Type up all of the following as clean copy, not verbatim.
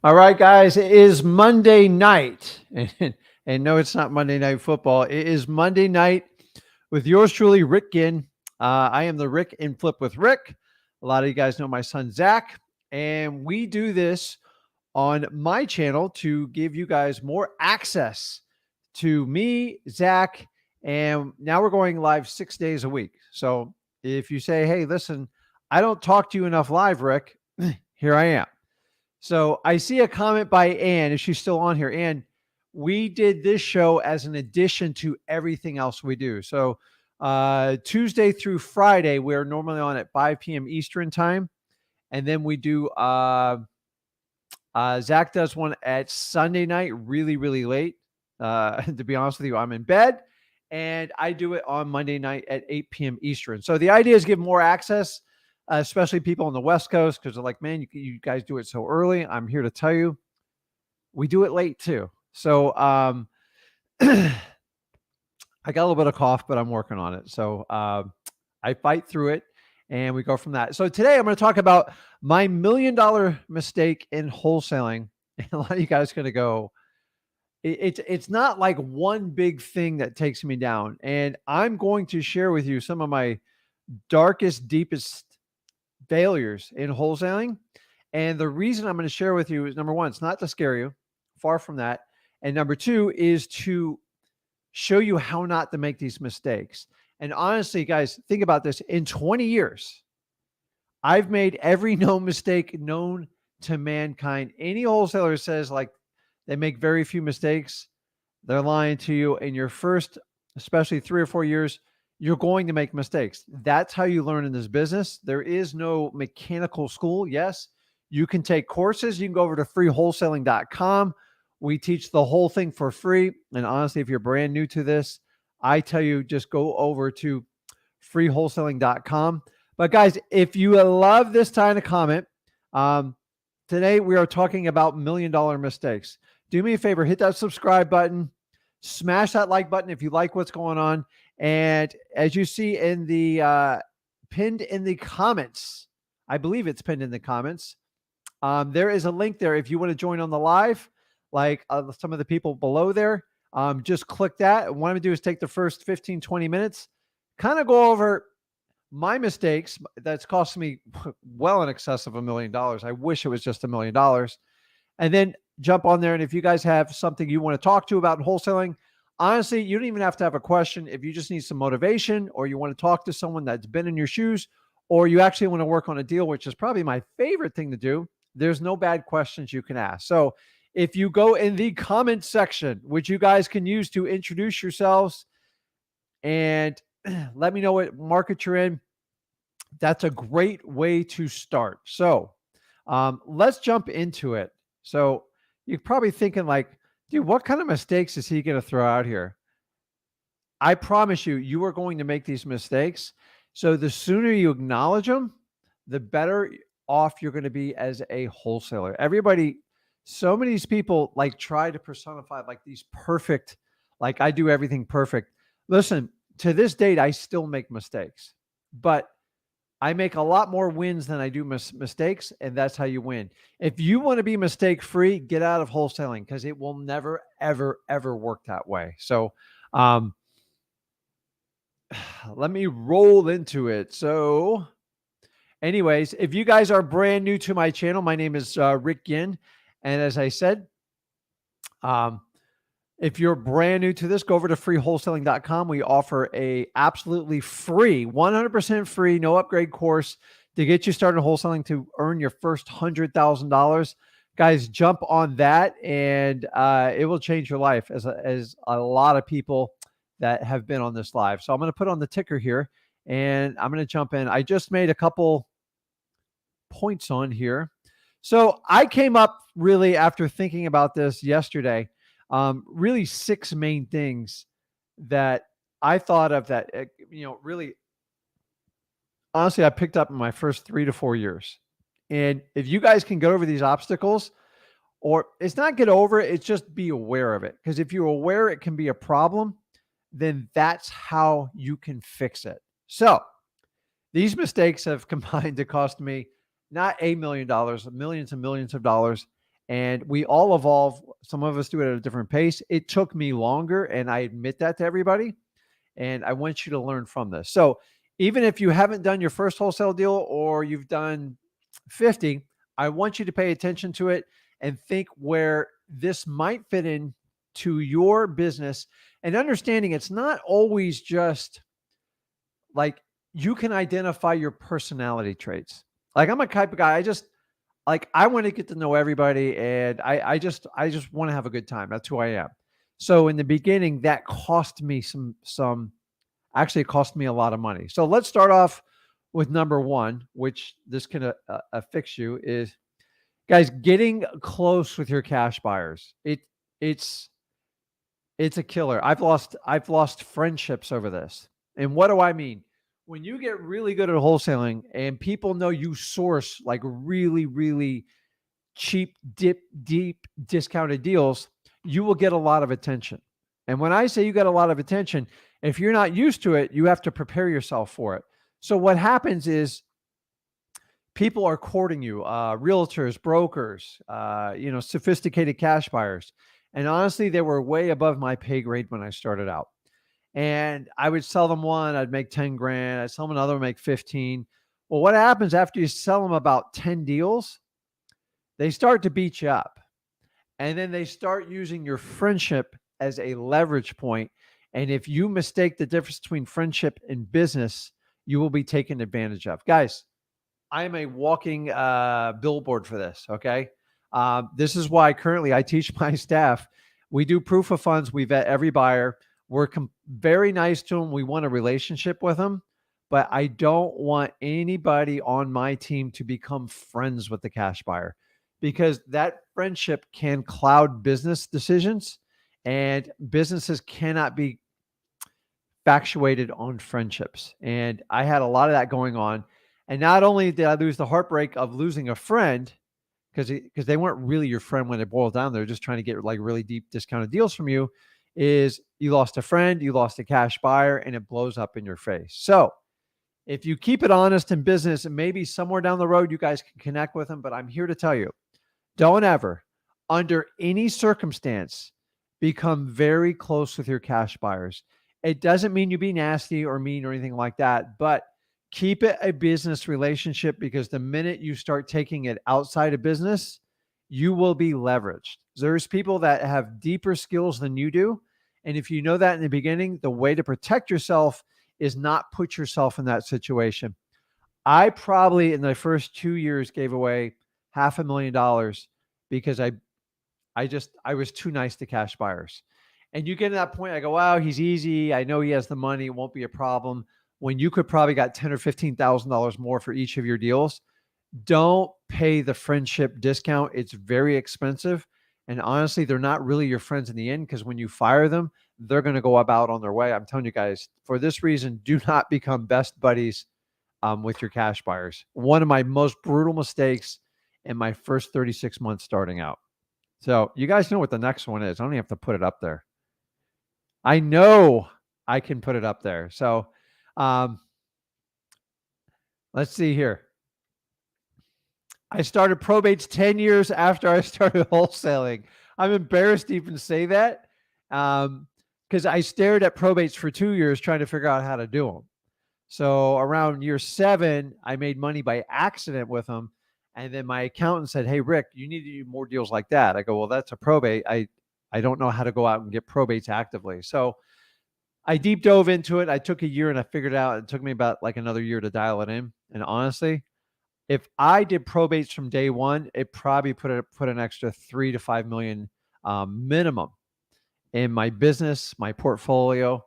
All right, guys, it is Monday night. And no, it's not Monday Night Football. It is Monday night with yours truly, Rick Ginn. I am the Rick and Flip with Rick. A lot of you guys know my son, Zach. And we do this on my channel to give you guys more access to me, Zach. And now we're going live 6 days a week. So if you say, hey, listen, I don't talk to you enough live, Rick, here I am. So I see a comment by Ann. Is she still on here? Ann, we did this show as an addition to everything else we do. So Tuesday through Friday, we're normally on at 5 p.m. Eastern time. And then we do, Zach does one at Sunday night, really, really late. To be honest with you, I'm in bed. And I do it on Monday night at 8 p.m. Eastern. So the idea is give more access, especially people on the West Coast, because they're like, man, you guys do it so early. I'm here to tell you, we do it late too. So I got a little bit of cough, but I'm working on it. So I fight through it and we go from that. So today I'm going to talk about my $1 million mistake in wholesaling. And a lot of you guys are going to go, it's not like one big thing that takes me down. And I'm going to share with you some of my darkest, deepest failures in wholesaling. And the reason I'm going to share with you is number one, it's not to scare you, far from that. And number two is to show you how not to make these mistakes. And honestly, guys, think about this. In 20 years, I've made every known mistake known to mankind. Any wholesaler says like they make very few mistakes, they're lying to you. In your first, especially 3 or 4 years, you're going to make mistakes. That's how you learn in this business. There is no mechanical school. Yes, you can take courses. You can go over to freewholesaling.com. We teach the whole thing for free. And honestly, if you're brand new to this, I tell you, just go over to freewholesaling.com. But guys, if you love this kind of comment, today we are talking about $1 million mistakes. Do me a favor, hit that subscribe button, smash that like button if you like what's going on. And as you see in the pinned in the comments, I believe it's pinned in the comments. There is a link there if you want to join on the live, like some of the people below there. Just click that. And what I'm going to do is take the first 15, 20 minutes, kind of go over my mistakes. That's cost me well in excess of $1 million. I wish it was just $1 million. And then jump on there. And if you guys have something you want to talk to about wholesaling, honestly, you don't even have to have a question. If you just need some motivation or you want to talk to someone that's been in your shoes, or you actually want to work on a deal, which is probably my favorite thing to do, there's no bad questions you can ask. So if you go in the comment section, which you guys can use to introduce yourselves and let me know what market you're in, that's a great way to start. So let's jump into it. So you're probably thinking like, dude, what kind of mistakes is he going to throw out here? I promise you, you are going to make these mistakes. So the sooner you acknowledge them, the better off you're going to be as a wholesaler. Everybody, so many of these people like try to personify like these perfect, like I do everything perfect. Listen, to this date, I still make mistakes, but I make a lot more wins than I do mistakes, and that's how you win. If you want to be mistake-free, get out of wholesaling because it will never, ever, ever work that way. So let me roll into it. So anyways, if you guys are brand new to my channel, my name is Rick Ginn. And as I said, if you're brand new to this, go over to freewholesaling.com. We offer a absolutely free, 100% free, no upgrade course to get you started wholesaling to earn your first $100,000. Guys, jump on that and it will change your life as a lot of people that have been on this live. So I'm going to put on the ticker here and I'm going to jump in. I just made a couple points on here. So I came up really after thinking about this yesterday. Really 6 main things that I thought of that, really, honestly, I picked up in my first 3 to 4 years. And if you guys can get over these obstacles, or it's not get over it, it's just be aware of it. Because if you're aware it can be a problem, then that's how you can fix it. So these mistakes have combined to cost me not $1 million, millions and millions of dollars. and we all evolve. Some of us do it at a different pace. It took me longer, and I admit that to everybody. And I want you to learn from this. So even if you haven't done your first wholesale deal or you've done 50, I want you to pay attention to it and think where this might fit in to your business, and understanding it's not always just like you can identify your personality traits. Like I'm a type of guy, I want to get to know everybody, and I just want to have a good time. That's who I am. So in the beginning, that cost me some actually it cost me a lot of money. So let's start off with number one, which this can affix you, is guys getting close with your cash buyers. It's it's a killer. I've lost friendships over this. And what do I mean? When you get really good at wholesaling and people know you source like really, really cheap, deep discounted deals, you will get a lot of attention. And when I say you get a lot of attention, if you're not used to it, you have to prepare yourself for it. So what happens is people are courting you, realtors, brokers, sophisticated cash buyers. And honestly, they were way above my pay grade when I started out. And I would sell them one, I'd make 10 grand. I'd sell them another, make 15. Well, what happens after you sell them about 10 deals? They start to beat you up. And then they start using your friendship as a leverage point. And if you mistake the difference between friendship and business, you will be taken advantage of. Guys, I am a walking billboard for this, okay? This is why currently I teach my staff. We do proof of funds. We vet every buyer. We're very nice to them. We want a relationship with them, but I don't want anybody on my team to become friends with the cash buyer, because that friendship can cloud business decisions, and businesses cannot be factuated on friendships. And I had a lot of that going on. And not only did I lose the heartbreak of losing a friend, because they weren't really your friend when it boiled down, they're just trying to get like really deep discounted deals from you, is you lost a friend, you lost a cash buyer, and it blows up in your face. So if you keep it honest in business, and maybe somewhere down the road you guys can connect with them, but I'm here to tell you, don't ever, under any circumstance, become very close with your cash buyers. It doesn't mean you be nasty or mean or anything like that, but keep it a business relationship, because the minute you start taking it outside of business, you will be leveraged. There's people that have deeper skills than you do. And if you know that in the beginning, the way to protect yourself is not put yourself in that situation. I probably in the first 2 years gave away $500,000 because I was too nice to cash buyers. And you get to that point, I go, wow, he's easy. I know he has the money. It won't be a problem. When you could probably got $10,000 or $15,000 more for each of your deals. Don't pay the friendship discount. It's very expensive. And honestly, they're not really your friends in the end, because when you fire them, they're going to go about on their way. I'm telling you guys, for this reason, do not become best buddies with your cash buyers. One of my most brutal mistakes in my first 36 months starting out. So you guys know what the next one is. I don't even have to put it up there. I know I can put it up there. So let's see here. I started probates 10 years after I started wholesaling. I'm embarrassed to even say that, because I stared at probates for 2 years trying to figure out how to do them. So around year 7, I made money by accident with them. And then my accountant said, hey, Rick, you need to do more deals like that. I go, well, that's a probate. I don't know how to go out and get probates actively. So I deep dove into it. I took a year and I figured it out. It took me about like another year to dial it in. And honestly, if I did probates from day one, it probably put an extra 3 to 5 million minimum in my business, my portfolio.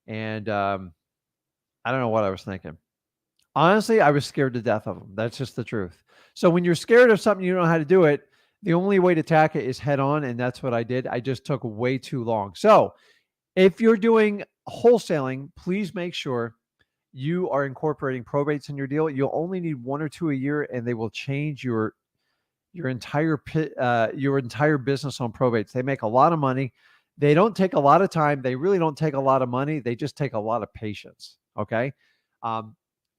And I don't know what I was thinking. Honestly, I was scared to death of them. That's just the truth. So when you're scared of something, you don't know how to do it. The only way to attack it is head on. And that's what I did. I just took way too long. So if you're doing wholesaling, please make sure you are incorporating probates in your deal. You'll only need 1 or 2 a year, and they will change your entire business on probates. They make a lot of money. They don't take a lot of time. They really don't take a lot of money. They just take a lot of patience. Okay.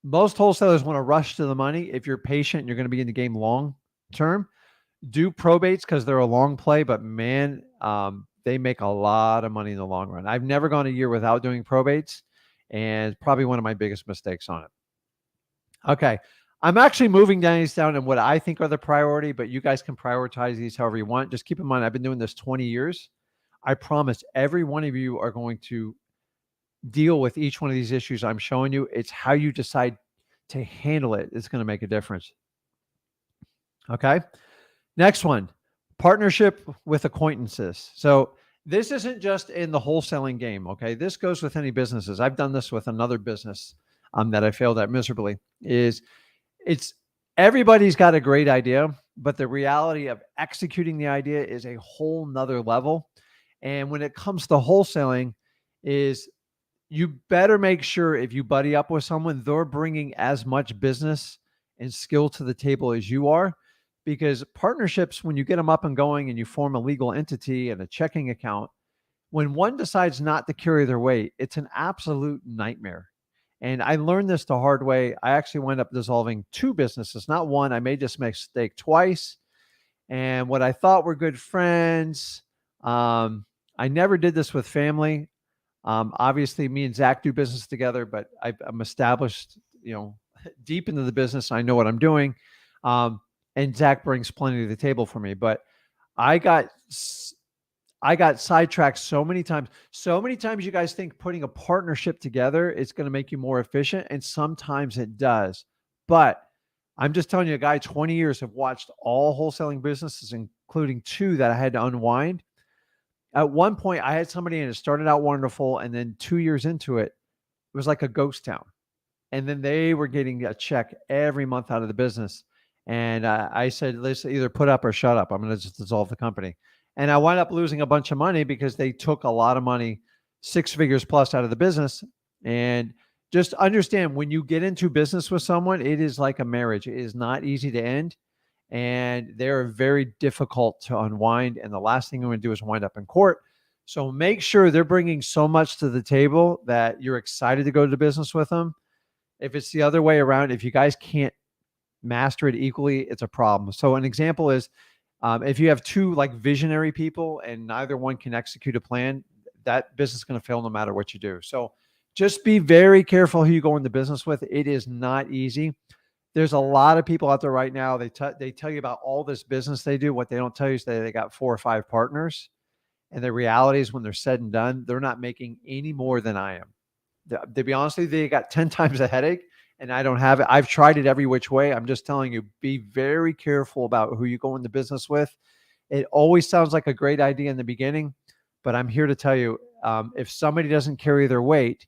Most wholesalers want to rush to the money. If you're patient, you're going to be in the game long term. Do probates because they're a long play, but man, they make a lot of money in the long run. I've never gone a year without doing probates, and probably one of my biggest mistakes on it. Okay. I'm actually moving these down in what I think are the priority, but you guys can prioritize these however you want. Just keep in mind, I've been doing this 20 years. I promise every one of you are going to deal with each one of these issues I'm showing you. It's how you decide to handle it is going to make a difference. Okay. Next one, partnership with acquaintances. So this isn't just in the wholesaling game. Okay. This goes with any businesses. I've done this with another business that I failed at miserably. It's everybody's got a great idea, but the reality of executing the idea is a whole nother level. And when it comes to wholesaling, is you better make sure if you buddy up with someone, they're bringing as much business and skill to the table as you are. Because partnerships, when you get them up and going and you form a legal entity and a checking account, when one decides not to carry their weight, it's an absolute nightmare. And I learned this the hard way. I actually wound up dissolving 2 businesses, not one. I made this mistake twice. And what I thought were good friends, I never did this with family. Obviously, me and Zach do business together, but I'm established, deep into the business. I know what I'm doing. And Zach brings plenty to the table for me. But I got sidetracked so many times. So many times you guys think putting a partnership together is going to make you more efficient. And sometimes it does. But I'm just telling you, a guy 20 years have watched all wholesaling businesses, including 2 that I had to unwind. At one point, I had somebody and it started out wonderful. And then 2 years into it, it was like a ghost town. And then they were getting a check every month out of the business. And I said, let's either put up or shut up. I'm going to just dissolve the company. And I wound up losing a bunch of money because they took a lot of money, 6 figures plus out of the business. And just understand, when you get into business with someone, it is like a marriage. It is not easy to end. And they're very difficult to unwind. And the last thing you want to do is wind up in court. So make sure they're bringing so much to the table that you're excited to go to business with them. If it's the other way around, if you guys can't master it equally, it's a problem. So an example is, if you have 2 like visionary people and neither one can execute a plan, that business is going to fail no matter what you do. So just be very careful who you go into business with. It is not easy. There's a lot of people out there right now. They tell you about all this business they do. What they don't tell you is that they got 4 or 5 partners. And the reality is, when they're said and done, they're not making any more than I am. To be honest with you, they got 10 times a headache. And I don't have it. I've tried it every which way. I'm just telling you, be very careful about who you go into business with. It always sounds like a great idea in the beginning, but I'm here to tell you, if somebody doesn't carry their weight,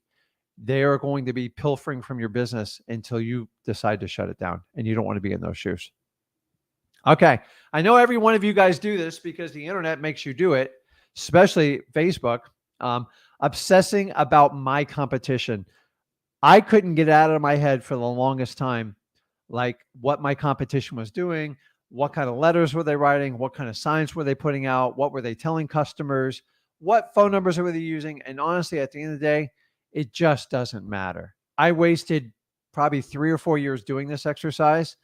they are going to be pilfering from your business until you decide to shut it down. And you don't want to be in those shoes. Okay. I know every one of you guys do this because the internet makes you do it, especially Facebook. Obsessing about my competition. I couldn't get out of my head for the longest time, like what my competition was doing, what kind of letters were they writing, what kind of signs were they putting out, what were they telling customers, what phone numbers were they using. And honestly, at the end of the day, it just doesn't matter. I wasted probably 3 or 4 years doing this exercise.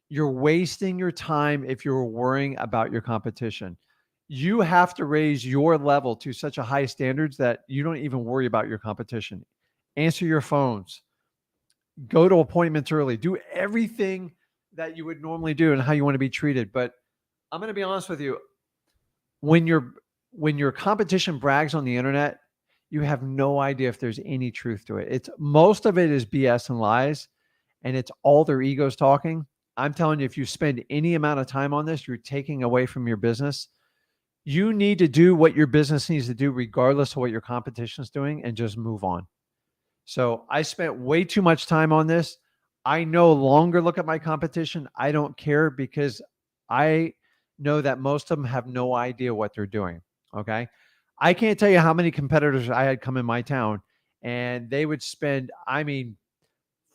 You're wasting your time if you're worrying about your competition. You have to raise your level to such a high standards that you don't even worry about your competition. Answer your phones, go to appointments early, do everything that you would normally do and how you want to be treated. But I'm going to be honest with you. When your competition brags on the internet, you have no idea if there's any truth to it. Most of it is BS and lies, and it's all their egos talking. I'm telling you, if you spend any amount of time on this, you're taking away from your business. You need to do what your business needs to do, regardless of what your competition is doing, and just move on. So I spent way too much time on this. I no longer look at my competition. I don't care because I know that most of them have no idea what they're doing. Okay. I can't tell you how many competitors I had come in my town, and they would spend, $30,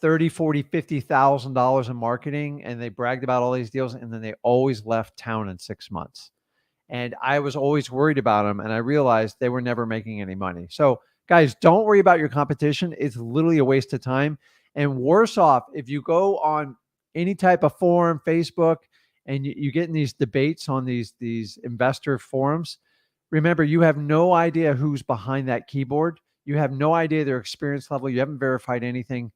$40, $50,000 in marketing, and they bragged about all these deals, and then they always left town in 6 months. And I was always worried about them, and I realized they were never making any money. So guys, don't worry about your competition. It's literally a waste of time. And worse off, if you go on any type of forum, Facebook, and you get in these debates on these investor forums. Remember, you have no idea who's behind that keyboard. You have no idea their experience level. You haven't verified anything.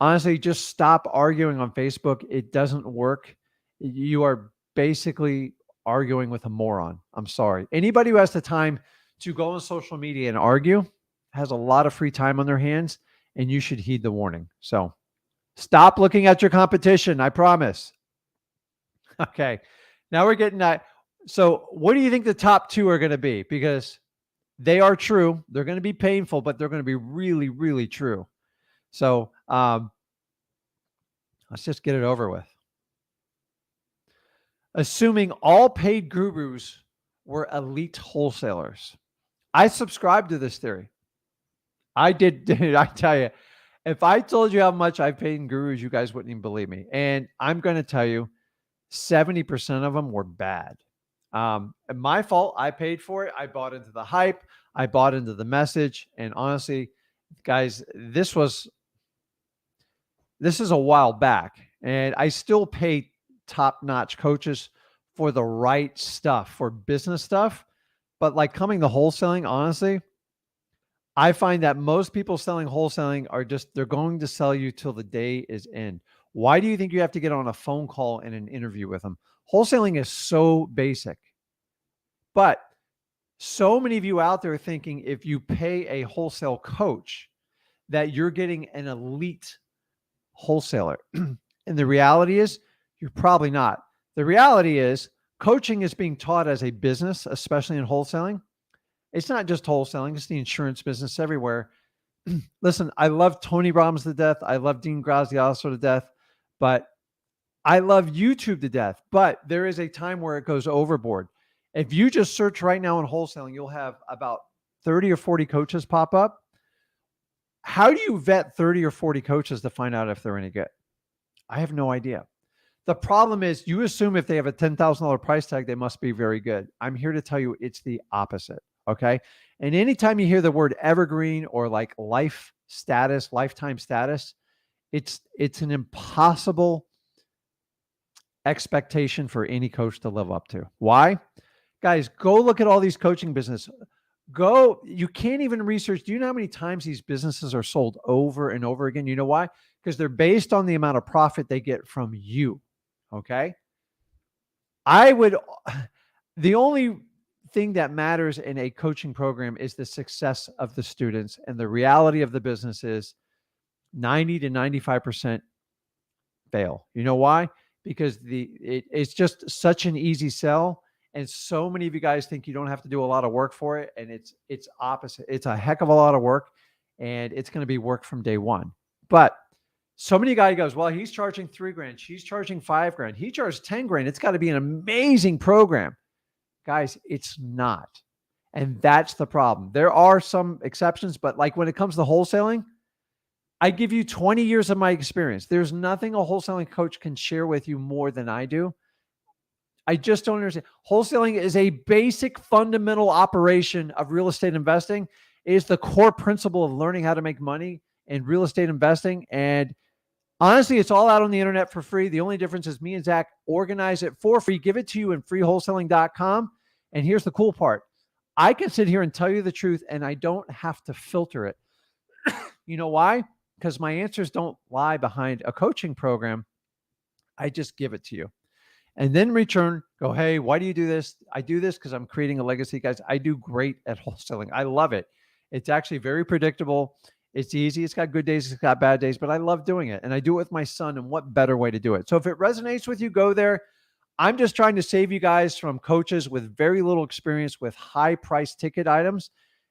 Honestly, just stop arguing on Facebook. It doesn't work. You are basically arguing with a moron. I'm sorry. Anybody who has the time to go on social media and argue has a lot of free time on their hands, and you should heed the warning. So stop looking at your competition. I promise. Okay. Now we're getting that. So what do you think the top two are going to be? Because they are true. They're going to be painful, but they're going to be really, really true. So let's just get it over with. Assuming all paid gurus were elite wholesalers. I subscribe to this theory. I did. I tell you, if I told you how much I've paid in gurus, you guys wouldn't even believe me. And I'm going to tell you, 70% of them were bad. And my fault. I paid for it. I bought into the hype. I bought into the message. And honestly, guys, this is a while back, and I still pay top-notch coaches for the right stuff, for business stuff. But like coming to wholesaling, honestly, I find that most people selling wholesaling are they're going to sell you till the day is end. Why do you think you have to get on a phone call and an interview with them? Wholesaling is so basic. But so many of you out there thinking if you pay a wholesale coach that you're getting an elite wholesaler. And the reality is you're probably not. The reality is coaching is being taught as a business, especially in wholesaling. It's not just wholesaling, it's the insurance business everywhere. Listen, I love Tony Robbins to death. I love Dean Grazioso to death, but I love YouTube to death. But there is a time where it goes overboard. If you just search right now in wholesaling, you'll have about 30 or 40 coaches pop up. How do you vet 30 or 40 coaches to find out if they're any good? I have no idea. The problem is you assume if they have a $10,000 price tag, they must be very good. I'm here to tell you it's the opposite. Okay. And anytime you hear the word evergreen or like life status, lifetime status, it's an impossible expectation for any coach to live up to. Why? Guys, go look at all these coaching businesses. You can't even research. Do you know how many times these businesses are sold over and over again? You know why? Because they're based on the amount of profit they get from you. Okay. The only thing that matters in a coaching program is the success of the students. And the reality of the business is 90 to 95% fail. You know why? Because it's just such an easy sell. And so many of you guys think you don't have to do a lot of work for it. And it's opposite. It's a heck of a lot of work, and it's going to be work from day one. But so many guys goes, well, he's charging $3,000. She's charging $5,000. He charged $10,000. It's got to be an amazing program. Guys, it's not. And that's the problem. There are some exceptions, but like when it comes to wholesaling, I give you 20 years of my experience. There's nothing a wholesaling coach can share with you more than I do. I just don't understand. Wholesaling is a basic fundamental operation of real estate investing. It is the core principle of learning how to make money in real estate investing. And honestly, it's all out on the internet for free. The only difference is me and Zach organize it for free, give it to you in freewholesaling.com. And here's the cool part. I can sit here and tell you the truth, and I don't have to filter it. You know why? Because my answers don't lie behind a coaching program. I just give it to you. And then return, go, hey, why do you do this? I do this because I'm creating a legacy, guys. I do great at wholesaling. I love it. It's actually very predictable. It's easy. It's got good days. It's got bad days, but I love doing it. And I do it with my son. And what better way to do it? So if it resonates with you, go there. I'm just trying to save you guys from coaches with very little experience with high price ticket items.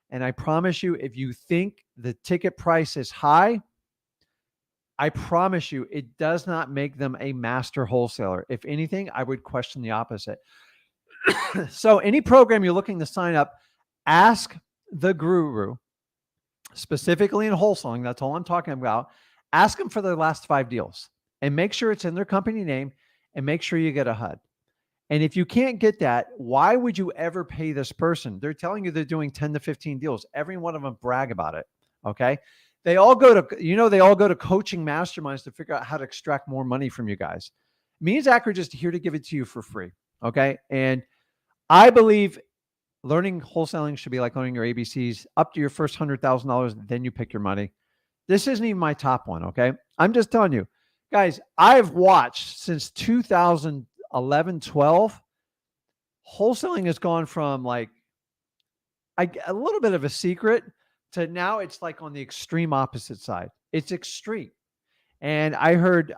And I promise you, if you think the ticket price is high, I promise you, it does not make them a master wholesaler. If anything, I would question the opposite. So any program you're looking to sign up, ask the guru, specifically in wholesaling, that's all I'm talking about. Ask them for their last 5 deals and make sure it's in their company name and make sure you get a HUD. And if you can't get that, why would you ever pay this person? They're telling you they're doing 10 to 15 deals. Every one of them brag about it. Okay. They all go to coaching masterminds to figure out how to extract more money from you guys. Me and Zach are just here to give it to you for free. Okay. And I believe learning wholesaling should be like learning your ABCs up to your first $100,000. Then you pick your money. This isn't even my top one. Okay. I'm just telling you, guys, I've watched since 2011, 12. Wholesaling has gone from like a little bit of a secret to now it's like on the extreme opposite side. It's extreme. And I heard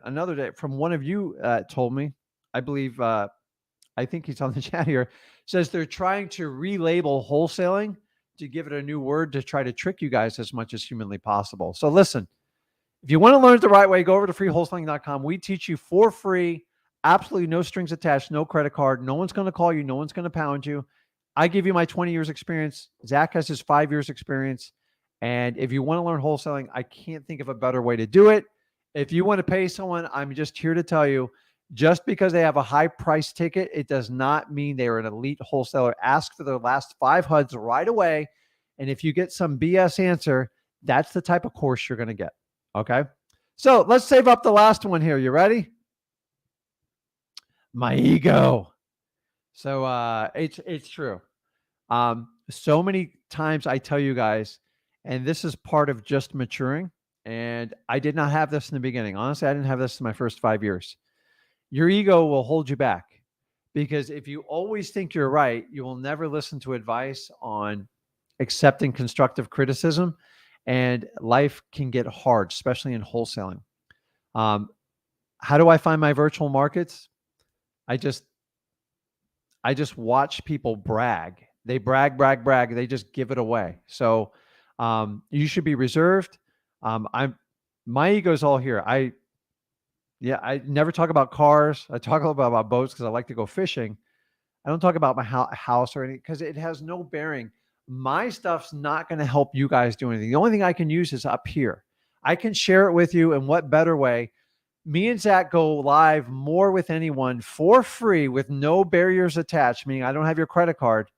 another day from one of you told me, I believe, I think he's on the chat here, says they're trying to relabel wholesaling to give it a new word to try to trick you guys as much as humanly possible. So listen, if you want to learn it the right way, go over to freewholesaling.com. We teach you for free, absolutely no strings attached, no credit card. No one's going to call you. No one's going to pound you. I give you my 20 years experience. Zach has his 5 years experience. And if you want to learn wholesaling, I can't think of a better way to do it. If you want to pay someone, I'm just here to tell you, just because they have a high price ticket, it does not mean they are an elite wholesaler. Ask for their last 5 HUDs right away. And if you get some BS answer, that's the type of course you're going to get. Okay. So let's save up the last one here. You ready? My ego. So it's true. So many times I tell you guys, and this is part of just maturing. And I did not have this in the beginning. Honestly, I didn't have this in my first 5 years. Your ego will hold you back because if you always think you're right, you will never listen to advice on accepting constructive criticism, and life can get hard, especially in wholesaling. How do I find my virtual markets? I just watch people brag. They brag. They just give it away. So you should be reserved. My ego's all here. I never talk about cars. I talk a little bit about boats because I like to go fishing. I don't talk about my house or anything because it has no bearing. My stuff's not going to help you guys do anything. The only thing I can use is up here. I can share it with you, and what better way? Me and Zach go live more with anyone for free with no barriers attached, meaning I don't have your credit card.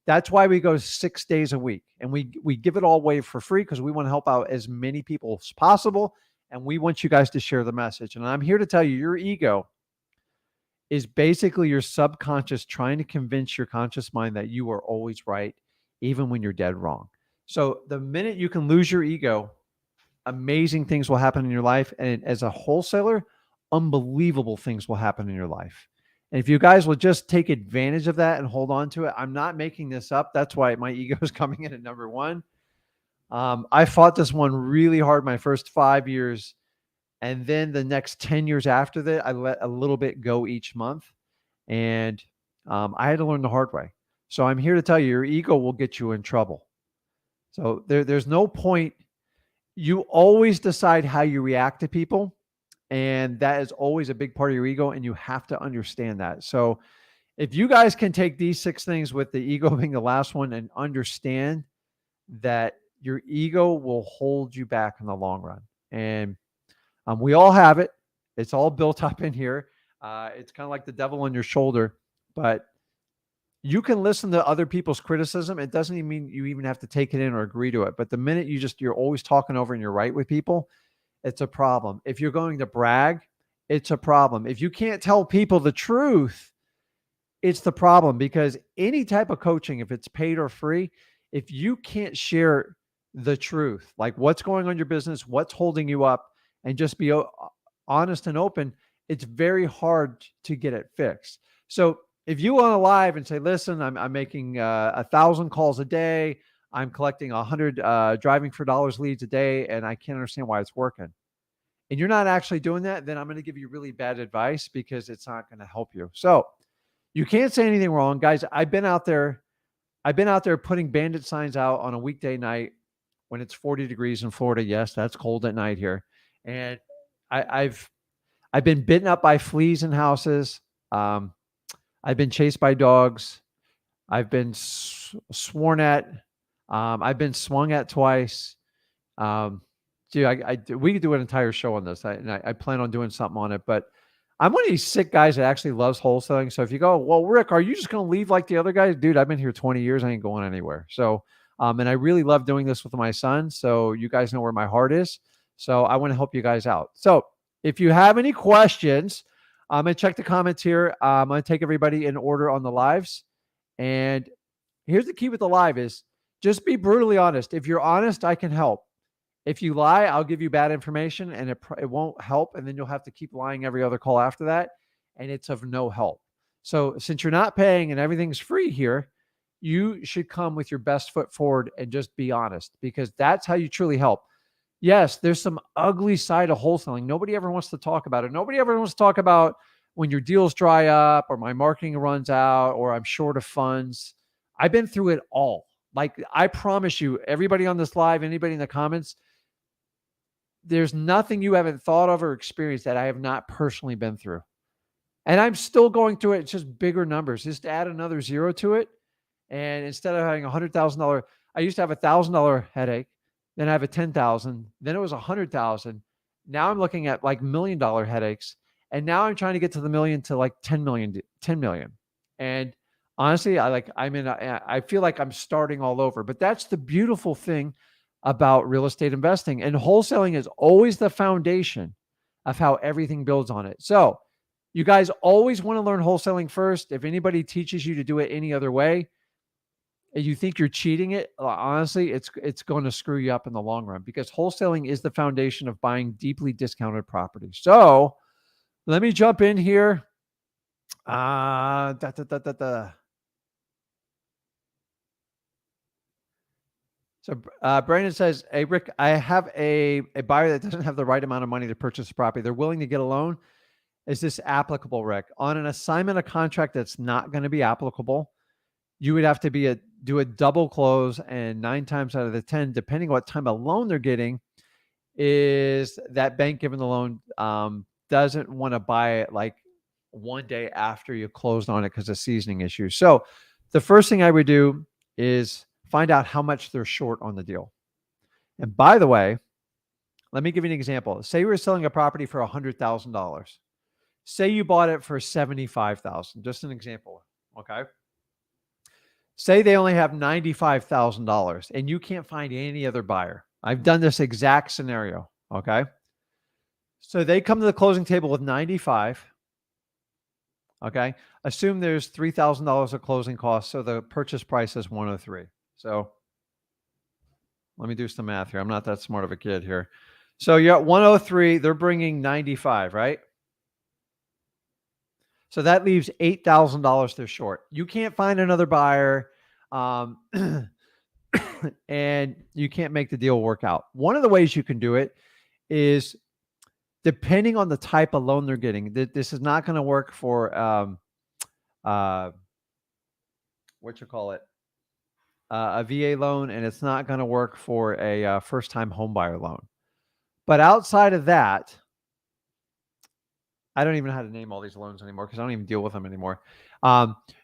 That's why we go 6 days a week, and we give it all away for free because we want to help out as many people as possible, and we want you guys to share the message. And I'm here to tell you, your ego is basically your subconscious trying to convince your conscious mind that you are always right, even when you're dead wrong. So the minute you can lose your ego, amazing things will happen in your life. And as a wholesaler, unbelievable things will happen in your life. And if you guys will just take advantage of that and hold on to it, I'm not making this up. That's why my ego is coming in at number one. I fought this one really hard my first 5 years. And then the next 10 years after that, I let a little bit go each month. And I had to learn the hard way. So I'm here to tell you, your ego will get you in trouble. So there's no point. You always decide how you react to people. And that is always a big part of your ego. And you have to understand that. So if you guys can take these 6 things, with the ego being the last one, and understand that your ego will hold you back in the long run. And we all have it. It's all built up in here. It's kind of like the devil on your shoulder, but you can listen to other people's criticism. It doesn't even mean you even have to take it in or agree to it. But the minute you're always talking over and you're right with people, it's a problem. If you're going to brag, it's a problem. If you can't tell people the truth, it's the problem. Because any type of coaching, if it's paid or free, if you can't share the truth, like what's going on in your business, what's holding you up, and just be honest and open, it's very hard to get it fixed. So if you want to live and say, listen, I'm making 1,000 calls a day, I'm collecting 100 driving for dollars leads a day, and I can't understand why it's working, and you're not actually doing that, then I'm going to give you really bad advice because it's not going to help you. So you can't say anything wrong, guys. I've been out there putting bandit signs out on a weekday night when it's 40 degrees in Florida. Yes, that's cold at night here. And I've been bitten up by fleas in houses. I've been chased by dogs. I've been sworn at. I've been swung at twice. Dude, we could do an entire show on this. I plan on doing something on it, but I'm one of these sick guys that actually loves wholesaling. So if you go, well, Rick, are you just going to leave like the other guys? Dude, I've been here 20 years. I ain't going anywhere. So, and I really love doing this with my son. So you guys know where my heart is. So I want to help you guys out. So If you have any questions, I'm going to check the comments here. I'm going to take everybody in order on the lives. And here's the key with the live is just be brutally honest. If you're honest, I can help. If you lie, I'll give you bad information and it won't help. And then you'll have to keep lying every other call after that. And it's of no help. So since you're not paying and everything's free here, you should come with your best foot forward and just be honest, because that's how you truly help. Yes, there's some ugly side of wholesaling. Nobody ever wants to talk about it. Nobody ever wants to talk about when your deals dry up or my marketing runs out or I'm short of funds. I've been through it all. Like, I promise you, everybody on this live, anybody in the comments, there's nothing you haven't thought of or experienced that I have not personally been through. And I'm still going through it. It's just bigger numbers. Just add another zero to it. And instead of having $100,000, I used to have $1,000 headache. Then I have a 10,000. Then it was 100,000. Now I'm looking at like $1 million headaches. And now I'm trying to get to the million to like 10 million. And honestly, I feel like I'm starting all over. But that's the beautiful thing about real estate investing. And wholesaling is always the foundation of how everything builds on it. So you guys always want to learn wholesaling first. If anybody teaches you to do it any other way, and you think you're cheating it, honestly, it's going to screw you up in the long run, because wholesaling is the foundation of buying deeply discounted property. So let me jump in here. So Brandon says, hey, Rick, I have a buyer that doesn't have the right amount of money to purchase a property. They're willing to get a loan. Is this applicable, Rick? On an assignment of contract that's not going to be applicable, you would have to do a double close, and 9 times out of the 10, depending what time of loan they're getting, is that bank giving the loan doesn't want to buy it like one day after you closed on it because of seasoning issues. So the first thing I would do is find out how much they're short on the deal. And by the way, let me give you an example. Say you were selling a property for $100,000. Say you bought it for $75,000. Just an example. Okay. Say they only have $95,000 and you can't find any other buyer. I've done this exact scenario. Okay. So they come to the closing table with 95. Okay. Assume there's $3,000 of closing costs. So the purchase price is 103. So let me do some math here. I'm not that smart of a kid here. So you're at 103. They're bringing 95, right? So that leaves $8,000 they're short. You can't find another buyer, and you can't make the deal work out. One of the ways you can do it is, depending on the type of loan they're getting, this is not going to work for a VA loan, and it's not going to work for a first-time home buyer loan. But outside of that, I don't even know how to name all these loans anymore because I don't even deal with them anymore.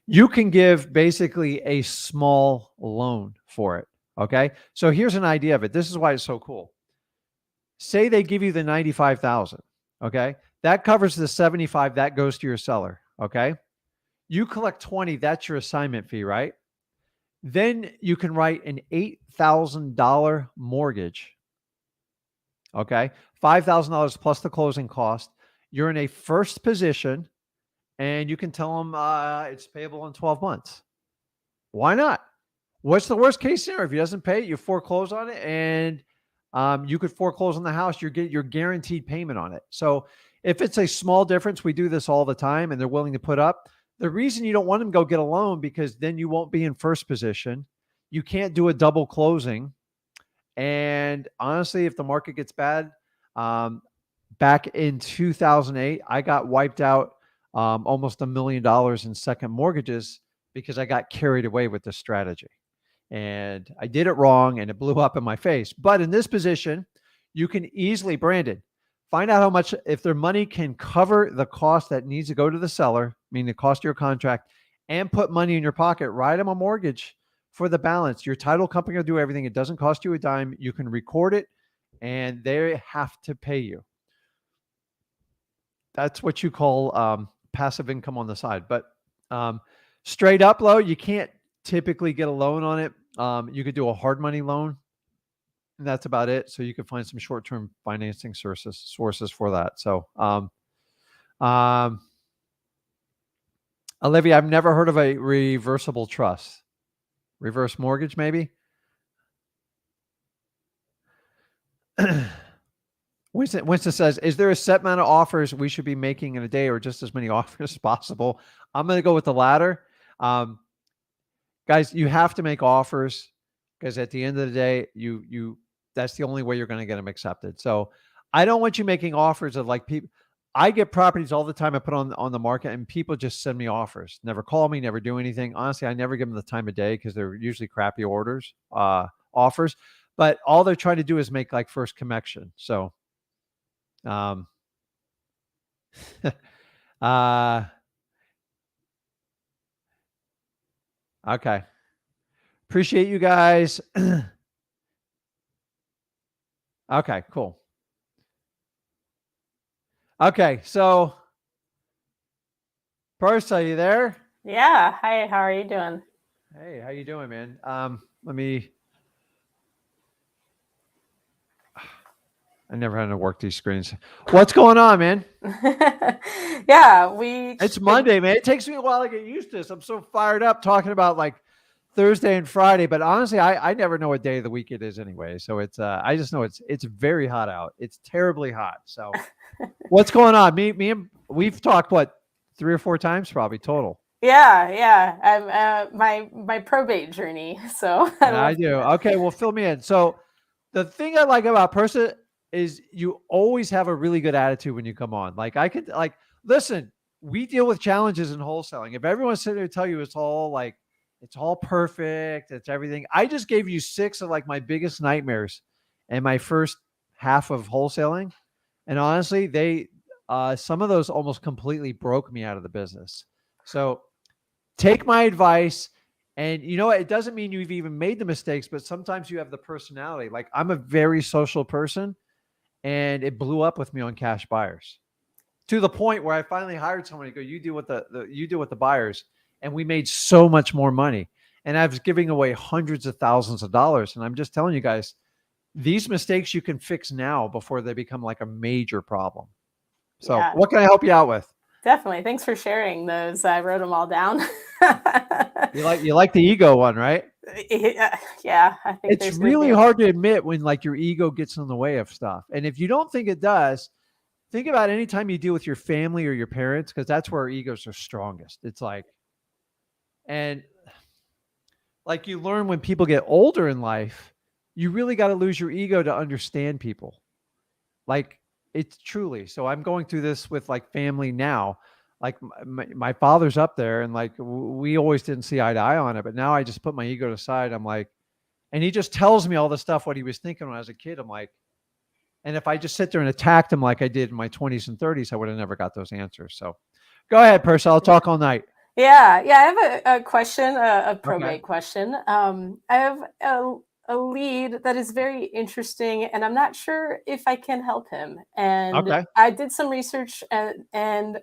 You can give basically a small loan for it. Okay. So here's an idea of it. This is why it's so cool. Say they give you the 95,000. Okay. That covers the 75 that goes to your seller. Okay. You collect 20. That's your assignment fee, right? Then you can write an $8,000 mortgage. Okay. $5,000 plus the closing cost. You're in a first position, and you can tell them it's payable in 12 months. Why not? What's the worst case scenario? If he doesn't pay it, you foreclose on it, and you could foreclose on the house. You're guaranteed payment on it. So if it's a small difference, we do this all the time, and they're willing to put up. The reason you don't want them to go get a loan, because then you won't be in first position. You can't do a double closing. And honestly, if the market gets bad, back in 2008, I got wiped out almost $1 million in second mortgages because I got carried away with this strategy. And I did it wrong, and it blew up in my face. But in this position, you can easily, Brandon, find out how much, if their money can cover the cost that needs to go to the seller, meaning the cost of your contract, and put money in your pocket, write them a mortgage for the balance. Your title company will do everything. It doesn't cost you a dime. You can record it, and they have to pay you. That's what you call passive income on the side. But straight up low, you can't typically get a loan on it. You could do a hard money loan. and that's about it. So you can find some short-term financing sources for that. So, um, Olivia, I've never heard of a reversible trust. Reverse mortgage, maybe? Winston says, is there a set amount of offers we should be making in a day or just as many offers as possible? I'm going to go with the latter. Guys, you have to make offers because at the end of the day, that's the only way you're going to get them accepted. So I don't want you making offers of like people. I get properties all the time I put on the market and people just send me offers, never call me, never do anything. Honestly, I never give them the time of day because they're usually crappy offers, but all they're trying to do is make like first connection. So, okay. Appreciate you guys. Okay, cool. Okay, so Purse, are you there? Yeah. Hi, how are you doing? Hey, how you doing, man? I never had to work these screens. What's going on, man? Yeah, It's Monday, man. It takes me a while to get used to this. I'm so fired up talking about like Thursday and Friday, but honestly, I never know what day of the week it is anyway. So it's I just know it's very hot out. It's terribly hot. So what's going on? Me and we've talked what 3 or 4 times probably total. Yeah. I'm my probate journey. So I do. Okay, well, fill me in. So the thing I like about Persa is you always have a really good attitude when you come on. Like I could like listen, we deal with challenges in wholesaling. If everyone's sitting there to tell you it's all perfect, it's everything. I just gave you 6 of like my biggest nightmares in my first half of wholesaling. And honestly, they some of those almost completely broke me out of the business. So take my advice. And you know what? It doesn't mean you've even made the mistakes, but sometimes you have the personality. Like I'm a very social person and it blew up with me on cash buyers to the point where I finally hired someone to go, you deal with you deal with the buyers. And we made so much more money. And I was giving away hundreds of thousands of dollars. And I'm just telling you guys, these mistakes you can fix now before they become like a major problem. So yeah, what can I help you out with? definitely. Thanks for sharing those. I wrote them all down. You like the ego one, right? Yeah, I think It's really hard to admit when like your ego gets in the way of stuff. And if you don't think it does, think about any time you deal with your family or your parents, because that's where our egos are strongest. It's like, and like you learn when people get older in life, you really got to lose your ego to understand people. Like it's truly. So I'm going through this with like family now. Like my father's up there and like we always didn't see eye to eye on it. But now I just put my ego aside. I'm like, and he just tells me all the stuff, what he was thinking when I was a kid. I'm like, and if I just sit there and attacked him like I did in my 20s and 30s, I would have never got those answers. So go ahead, Percy. I'll talk all night. Yeah. I have a question, a probate question. I have a lead that is very interesting, and I'm not sure if I can help him. And I did some research, and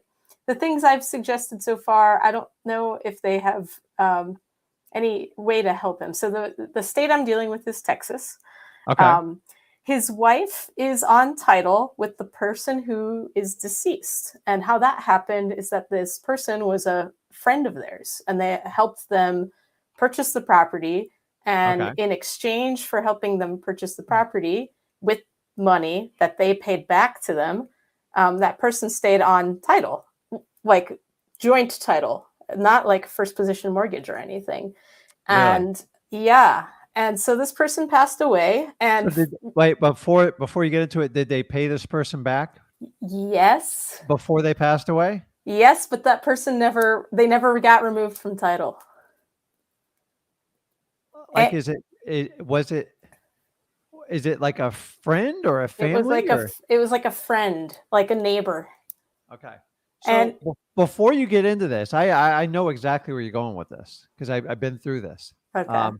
the things I've suggested so far, I don't know if they have any way to help him. So the state I'm dealing with is Texas. Okay. His wife is on title with the person who is deceased. And how that happened is that this person was a friend of theirs and they helped them purchase the property. And in exchange for helping them purchase the property with money that they paid back to them, that person stayed on title, like joint title, not like first position mortgage or anything. Really? And yeah. And so this person passed away. And so wait, before you get into it, did they pay this person back? Yes. Before they passed away? Yes, but that person never got removed from title. Like, is it like a friend or a family? It was like a friend, like a neighbor. Okay. So and before you get into this, I know exactly where you're going with this because I've been through this. Okay.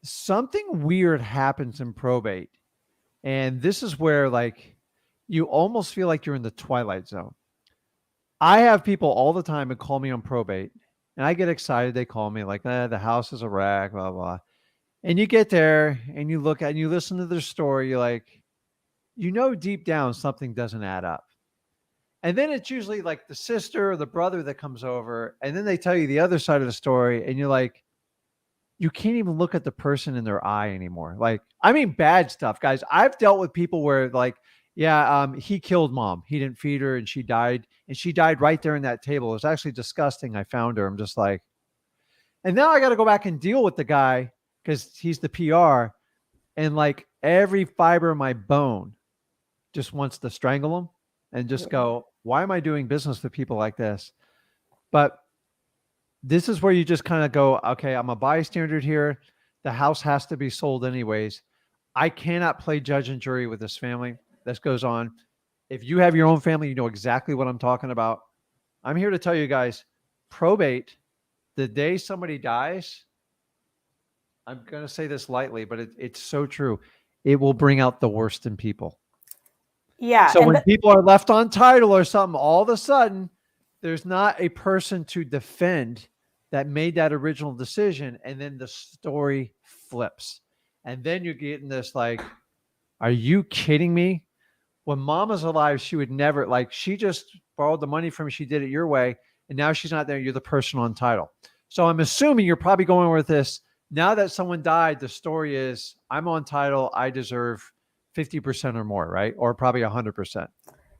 Something weird happens in probate. And this is where like you almost feel like you're in the twilight zone. I have people all the time who call me on probate and I get excited. They call me like, the house is a wreck, blah, blah. And you get there and you look at and you listen to their story. You're like, deep down something doesn't add up. And then it's usually like the sister or the brother that comes over, and then they tell you the other side of the story, and you're like, you can't even look at the person in their eye anymore. Like, I mean, bad stuff, guys. I've dealt with people where like, yeah, he killed mom. He didn't feed her, and she died. And she died right there in that table. It was actually disgusting. I found her. I'm just like, and now I got to go back and deal with the guy because he's the PR, and like every fiber of my bone just wants to strangle him and just go, why am I doing business with people like this? But this is where you just kind of go, okay, I'm a bystander here. The house has to be sold anyways. I cannot play judge and jury with this family. This goes on. If you have your own family, you know exactly what I'm talking about. I'm here to tell you guys, probate, the day somebody dies, I'm going to say this lightly, but it's so true. It will bring out the worst in people. Yeah. So when people are left on title or something, all of a sudden, there's not a person to defend that made that original decision. And then the story flips. And then you're getting this like, are you kidding me? When mom was alive, she would never, like, she just borrowed the money from you. She did it your way. And now she's not there. You're the person on title. So I'm assuming you're probably going with this. Now that someone died, the story is I'm on title. I deserve 50% or more, right? Or probably 100%.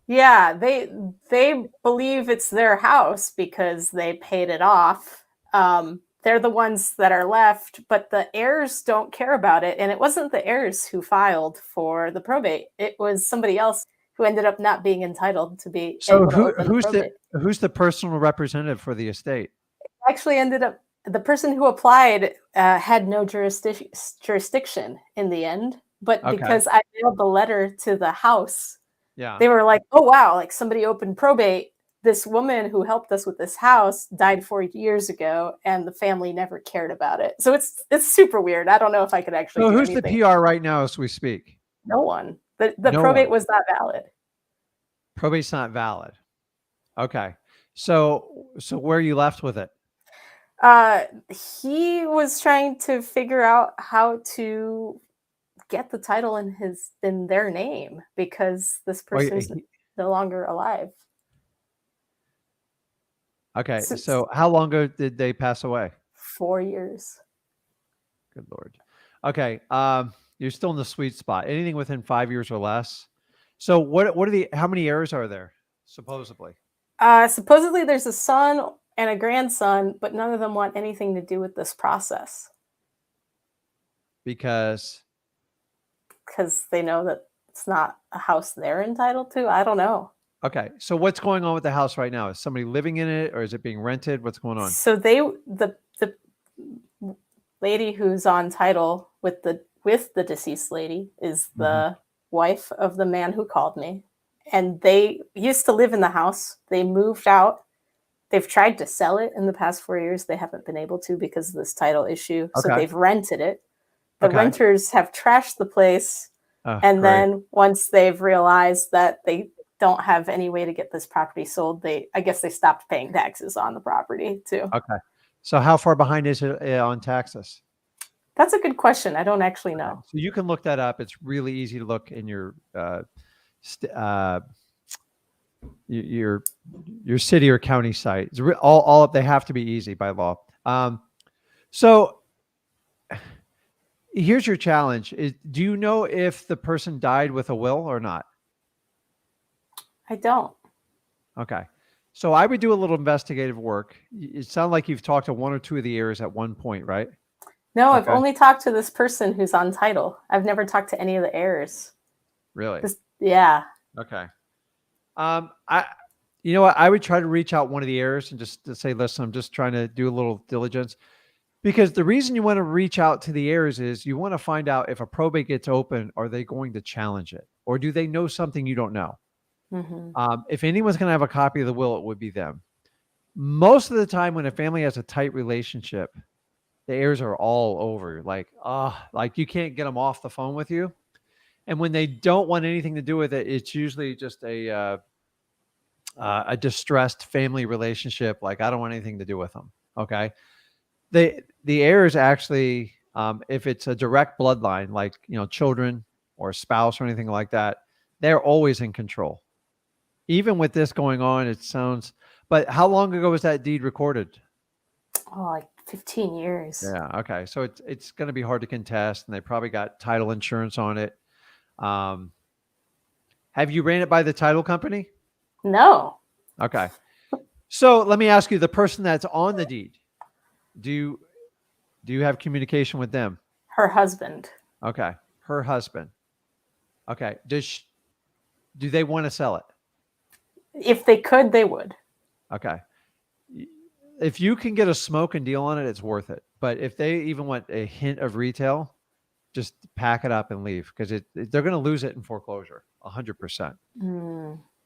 Yeah, they believe it's their house because they paid it off. They're the ones that are left, but the heirs don't care about it. And it wasn't the heirs who filed for the probate. It was somebody else who ended up not being entitled to be able to open the probate. Who's the personal representative for the estate? Actually ended up, the person who applied had no jurisdiction in the end, but because I mailed the letter to the house, they were like, oh, wow, like somebody opened probate. This woman who helped us with this house died 4 years ago, and the family never cared about it. So it's super weird. I don't know if I could actually. So who's anything. The PR right now as we speak? No one. The probate was not valid. Probate's not valid. Okay. So where are you left with it? He was trying to figure out how to get the title in their name because this person's no longer alive. Okay. So how long ago did they pass away? 4 years. Good Lord. Okay. You're still in the sweet spot. Anything within 5 years or less. So what are how many heirs are there supposedly? Supposedly there's a son and a grandson, but none of them want anything to do with this process. Because they know that it's not a house they're entitled to. I don't know. Okay. So what's going on with the house right now? Is somebody living in it or is it being rented? What's going on? So the lady who's on title with the deceased lady is the wife of the man who called me. And they used to live in the house. They moved out. They've tried to sell it in the past 4 years. They haven't been able to because of this title issue. So they've rented it. The renters have trashed the place. Then once they've realized that they don't have any way to get this property sold, I guess they stopped paying taxes on the property too. Okay. So how far behind is it on taxes? That's a good question. I don't actually know. So you can look that up. It's really easy to look in your city or county site. It's all they have to be easy by law. So here's your challenge. Do you know if the person died with a will or not? I don't. Okay. So I would do a little investigative work. It sounds like you've talked to one or two of the heirs at one point, right? No, I've only talked to this person who's on title. I've never talked to any of the heirs. Really? Yeah. Okay. You know what? I would try to reach out one of the heirs and just to say, listen, I'm just trying to do a little diligence. Because the reason you want to reach out to the heirs is you want to find out if a probate gets open, are they going to challenge it? Or do they know something you don't know? If anyone's going to have a copy of the will, it would be them. Most of the time when a family has a tight relationship, the heirs are all over. Like you can't get them off the phone with you. And when they don't want anything to do with it, it's usually just a distressed family relationship. Like, I don't want anything to do with them. Okay. The heirs actually If it's a direct bloodline, like, children or a spouse or anything like that, they're always in control. Even with this going on, it sounds, but how long ago was that deed recorded? Oh, like 15 years. Yeah. Okay. So it's going to be hard to contest, and they probably got title insurance on it. Have you ran it by the title company? No. Okay. So let me ask you, the person that's on the deed, do you have communication with them? Her husband. Okay. Her husband. Okay. Do they want to sell it? If they could, they would. Okay. If you can get a smoking deal on it, it's worth it. But if they even want a hint of retail, just pack it up and leave, because they're going to lose it in foreclosure, 100%.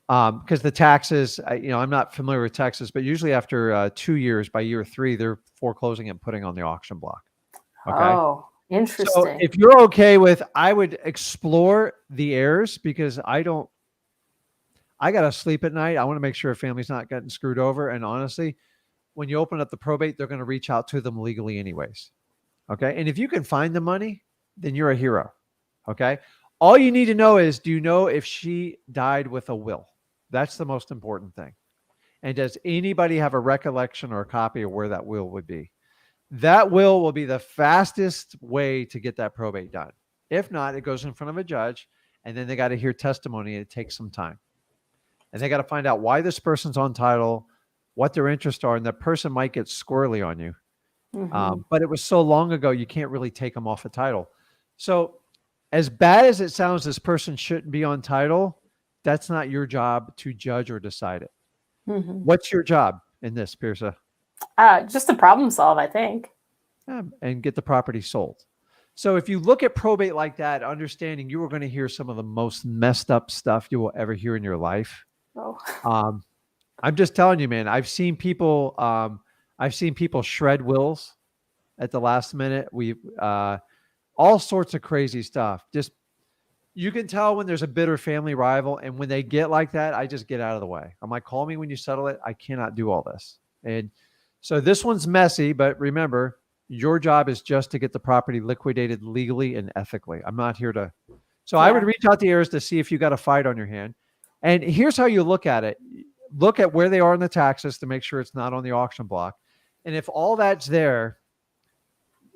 Because the taxes, I'm not familiar with Texas, but usually after 2 years, by year 3, they're foreclosing and putting on the auction block. Okay. Oh, interesting. So if you're okay with, I would explore the heirs, because I got to sleep at night. I want to make sure a family's not getting screwed over. And honestly, when you open up the probate, they're going to reach out to them legally anyways. Okay. And if you can find the money, then you're a hero. Okay. All you need to know is, do you know if she died with a will? That's the most important thing. And does anybody have a recollection or a copy of where that will would be? That will be the fastest way to get that probate done. If not, it goes in front of a judge, and then they got to hear testimony, and it takes some time. And they got to find out why this person's on title, what their interests are, and that person might get squirrely on you. But it was so long ago, you can't really take them off a title. So as bad as it sounds, this person shouldn't be on title. That's not your job to judge or decide it. What's your job in this, Pirsa? Just to problem solve, I think. And get the property sold. So if you look at probate like that, understanding you are going to hear some of the most messed up stuff you will ever hear in your life. Oh. I'm just telling you, man, I've seen people shred wills at the last minute. We've all sorts of crazy stuff. Just, you can tell when there's a bitter family rival, and when they get like that, I just get out of the way. I'm like, call me when you settle it. I cannot do all this. And so this one's messy, but remember, your job is just to get the property liquidated legally and ethically. I'm not here to. So I would reach out to heirs to see if you got a fight on your hand. And here's how you look at it. Look at where they are in the taxes to make sure it's not on the auction block. And if all that's there,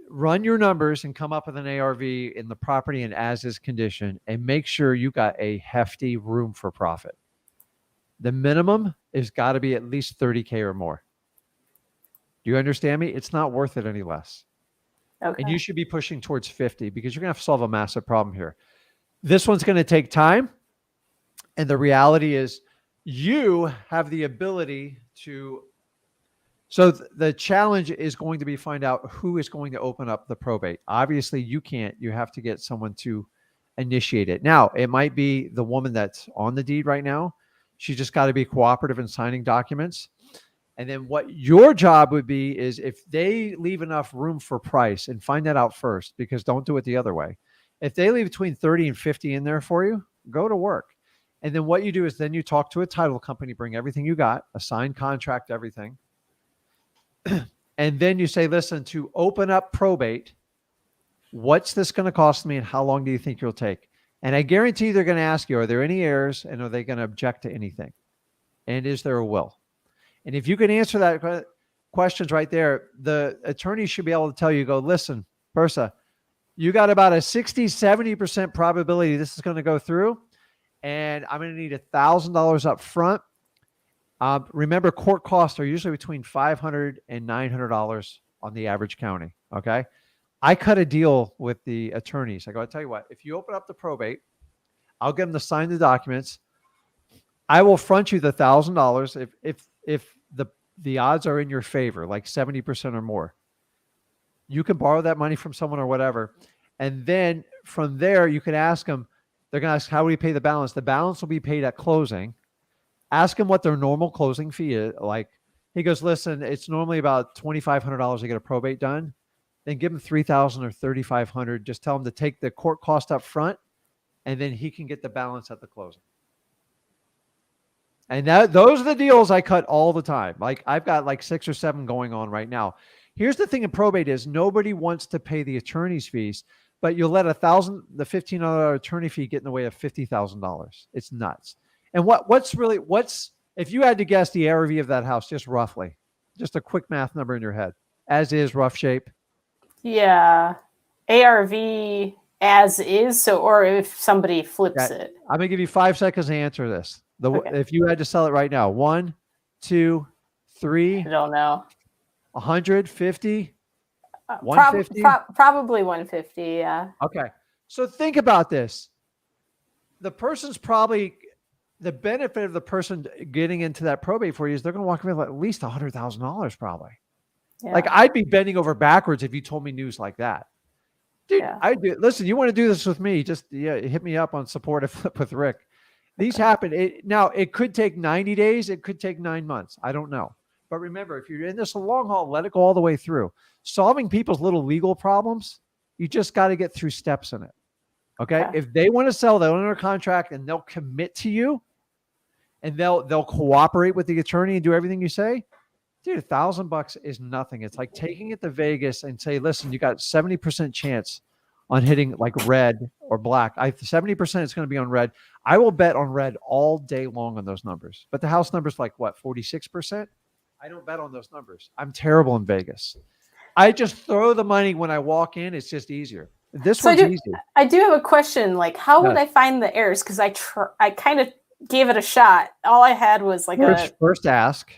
run your numbers and come up with an ARV in the property in as-is condition, and make sure you got a hefty room for profit. The minimum is got to be at least 30K or more. Do you understand me? It's not worth it any less. Okay. And you should be pushing towards 50, because you're going to have to solve a massive problem here. This one's going to take time. And the reality is, you have the ability to. So the challenge is going to be find out who is going to open up the probate. Obviously, you can't. You have to get someone to initiate it. Now, it might be the woman that's on the deed right now. She just got to be cooperative in signing documents. And then what your job would be is, if they leave enough room for price, and find that out first, because don't do it the other way. If they leave between 30 and 50 in there for you, go to work. And then what you do is, then you talk to a title company, bring everything you got, a signed contract, everything. And then you say, listen, to open up probate, what's this going to cost me, and how long do you think you'll take? And I guarantee they're going to ask you, are there any heirs, and are they going to object to anything? And is there a will? And if you can answer that questions right there, the attorney should be able to tell you, go, listen, Pirsa, you got about a 60-70% probability this is going to go through, and I'm going to need $1,000 up front. Remember, court costs are usually between $500 and $900 on the average county. Okay. I cut a deal with the attorneys. I go, I'll tell you what, if you open up the probate, I'll get them to sign the documents. I will front you the $1,000 if the odds are in your favor, like 70% or more. You can borrow that money from someone or whatever. And then from there, you can ask them, they're going to ask, how do we pay the balance? The balance will be paid at closing. Ask them what their normal closing fee is. Like, he goes, listen, it's normally about $2,500 to get a probate done. Then give him $3,000 or $3,500. Just tell him to take the court cost up front, and then he can get the balance at the closing. And those are the deals I cut all the time. Like, I've got like 6 or 7 going on right now. Here's the thing in probate is nobody wants to pay the attorney's fees, but you'll let the $1,500 attorney fee get in the way of $50,000. It's nuts. And what's if you had to guess the ARV of that house, just roughly, just a quick math number in your head, as is, rough shape. Yeah. ARV as is. So, or if somebody flips it. I'm going to give you 5 seconds to answer this. If you had to sell it right now, 1, 2, 3. I don't know. 150, 150? Probably 150. Yeah. Okay. So think about this. The person's probably, the benefit of the person getting into that probate for you is they're going to walk away with at least $100,000 probably. Yeah. Like I'd be bending over backwards if you told me news like that. Dude, yeah. Listen, you want to do this with me, just hit me up on support at Flip with Rick. These happen. Now, it could take 90 days. It could take 9 months. I don't know. But remember, if you're in this a long haul, let it go all the way through. Solving people's little legal problems, you just got to get through steps in it. Okay? If they want to sell, they'll enter a contract and they'll commit to you and they'll cooperate with the attorney and do everything you say. Dude, $1,000 is nothing. It's like taking it to Vegas and say, listen, you got 70% chance on hitting like red or black. 70% is going to be on red. I will bet on red all day long on those numbers. But the house number's like what, 46%? I don't bet on those numbers. I'm terrible in Vegas. I just throw the money when I walk in. It's just easier. This one's easy. I do have a question. Like, how would I find the heirs? Because I kind of gave it a shot. All I had was like first ask.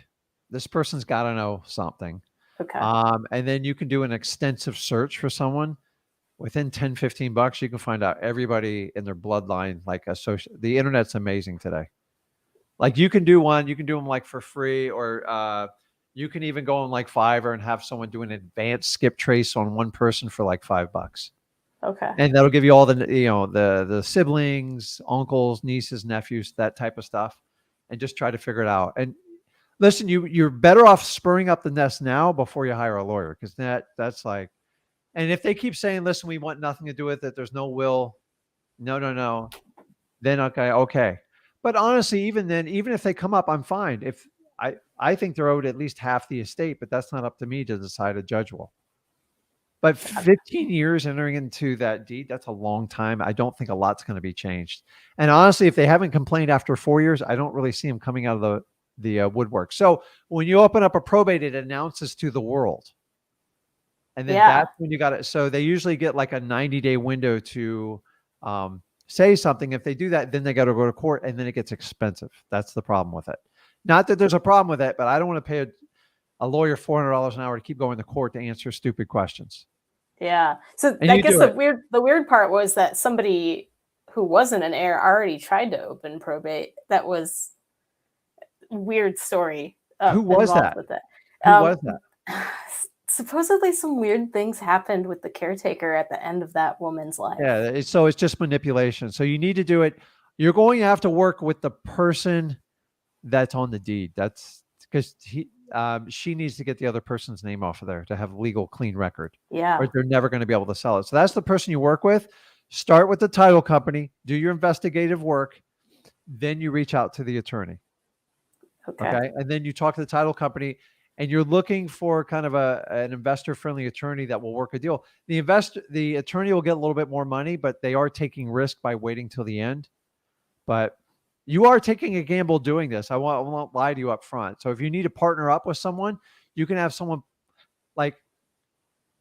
This person's got to know something. Okay. And then you can do an extensive search for someone. Within $10-15, you can find out everybody in their bloodline. Like the internet's amazing today. Like you can do them like for free, or you can even go on like Fiverr and have someone do an advanced skip trace on one person for like $5. Okay. And that'll give you all the siblings, uncles, nieces, nephews, that type of stuff, and just try to figure it out. And listen, you're better off spurring up the nest now before you hire a lawyer, because that's like, and if they keep saying, listen, we want nothing to do with it, there's no will, no, then okay. But honestly, even then, even if they come up, I'm fine. If I think they're owed at least half the estate, but that's not up to me to decide. A judge will. But 15 years entering into that deed, that's a long time. I don't think a lot's going to be changed. And honestly, if they haven't complained after 4 years, I don't really see them coming out of the woodwork. So when you open up a probate, it announces to the world. And then that's when you got it. So they usually get like a 90-day window to say something. If they do that, then they got to go to court, and then it gets expensive. That's the problem with it. Not that there's a problem with it, but I don't want to pay a lawyer $400 an hour to keep going to court to answer stupid questions. Yeah. So I guess the weird part was that somebody who wasn't an heir already tried to open probate. That was a weird story. Who was that? With it. Who was that? Supposedly some weird things happened with the caretaker at the end of that woman's life. Yeah. So it's just manipulation. So you need to do it. You're going to have to work with the person that's on the deed. That's because she needs to get the other person's name off of there to have a legal, clean record. Yeah. Or they're never going to be able to sell it. So that's the person you work with. Start with the title company, do your investigative work. Then you reach out to the attorney. Okay. And then you talk to the title company, and you're looking for kind of an investor-friendly attorney that will work a deal. The attorney will get a little bit more money, but they are taking risk by waiting till the end. But you are taking a gamble doing this. I won't lie to you up front. So if you need to partner up with someone, you can have someone like,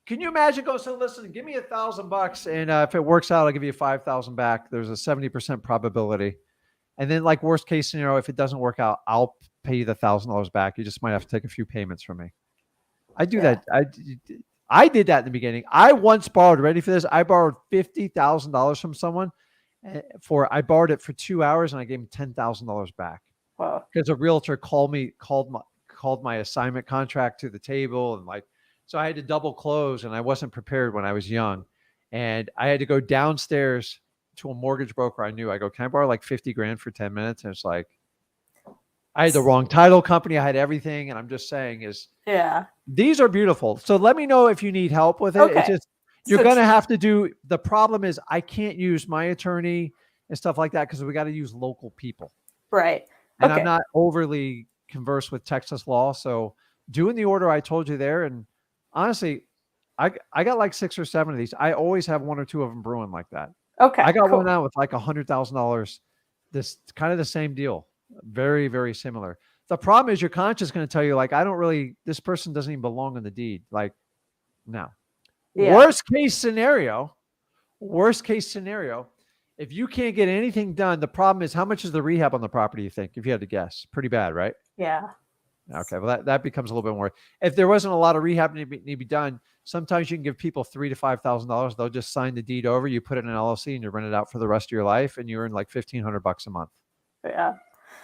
can you imagine go, so listen, give me $1,000, and if it works out, I'll give you 5,000 back. There's a 70% probability. And then like worst case scenario, if it doesn't work out, I'll pay you the $1,000 back. You just might have to take a few payments from me. I do that. I did that in the beginning. I once borrowed, ready for this? I borrowed $50,000 from someone I borrowed it for 2 hours, and I gave him $10,000 back. Wow. Because a realtor called my assignment contract to the table, and like, so I had to double close, and I wasn't prepared when I was young. And I had to go downstairs to a mortgage broker I knew. I go, can I borrow like 50 grand for 10 minutes? And it's like, I had the wrong title company. I had everything. And I'm just saying these are beautiful. So let me know if you need help with it. Okay. It's just, you're going to have to do, the problem is I can't use my attorney and stuff like that because we got to use local people. Right. And I'm not overly conversed with Texas law. So doing the order I told you there, and honestly, I got like 6 or 7 of these. I always have 1 or 2 of them brewing like that. Okay, I got cool. one out with like $100,000. This kind of the same deal. Very, very similar. The problem is your conscience is going to tell you, like, this person doesn't even belong in the deed. Like, no. Yeah. Worst case scenario, if you can't get anything done, the problem is how much is the rehab on the property, you think, if you had to guess? Pretty bad, right? Yeah. Okay, well, that becomes a little bit more. If there wasn't a lot of rehab need to be done, sometimes you can give people $3,000 to $5,000. They'll just sign the deed over. You put it in an LLC and you rent it out for the rest of your life, and you earn like $1,500 a month. Yeah.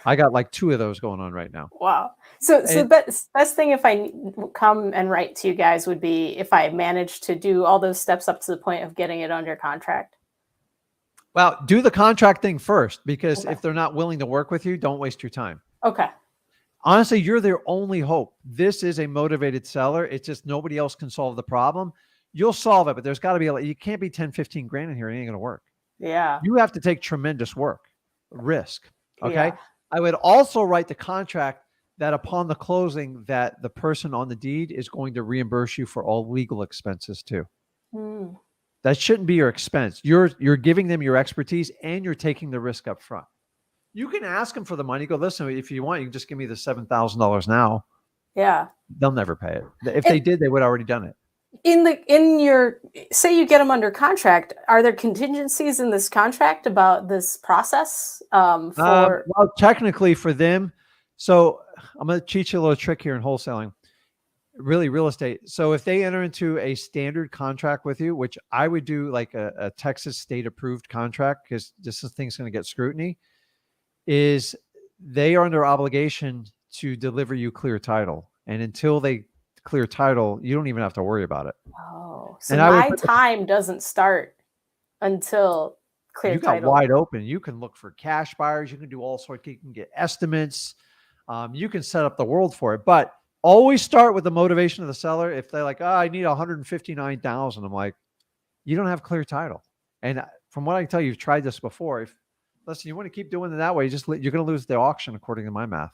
I got like 2 of those going on right now. Wow. So the best thing if I come and write to you guys would be if I manage to do all those steps up to the point of getting it under contract. Well, do the contract thing first, because if they're not willing to work with you, don't waste your time. Okay. Honestly, you're their only hope. This is a motivated seller. It's just nobody else can solve the problem. You'll solve it, but there's got to be you can't be 10, 15 grand in here. It ain't going to work. Yeah. You have to take tremendous risk. Okay. Yeah. I would also write the contract that upon the closing that the person on the deed is going to reimburse you for all legal expenses too. That shouldn't be your expense. You're giving them your expertise and you're taking the risk up front. You can ask them for the money. Go, listen, if you want, you can just give me the $7,000 now. Yeah. They'll never pay it. If they did, they would have already done it. Say you get them under contract, are there contingencies in this contract about this process? Well, technically for them, so I'm going to teach you a little trick here in wholesaling, really real estate. So if they enter into a standard contract with you, which I would do like a Texas state approved contract, because this thing's going to get scrutiny, is they are under obligation to deliver you clear title. And until they clear title, you don't even have to worry about it. Oh, so my time doesn't start until clear title. You got wide open. You can look for cash buyers. You can do all sorts. You can get estimates. You can set up the world for it. But always start with the motivation of the seller. If they're like, oh, I need 159,000, I'm like, you don't have clear title. And from what I can tell, you've tried this before. Listen, you want to keep doing it that way, you're going to lose the auction according to my math.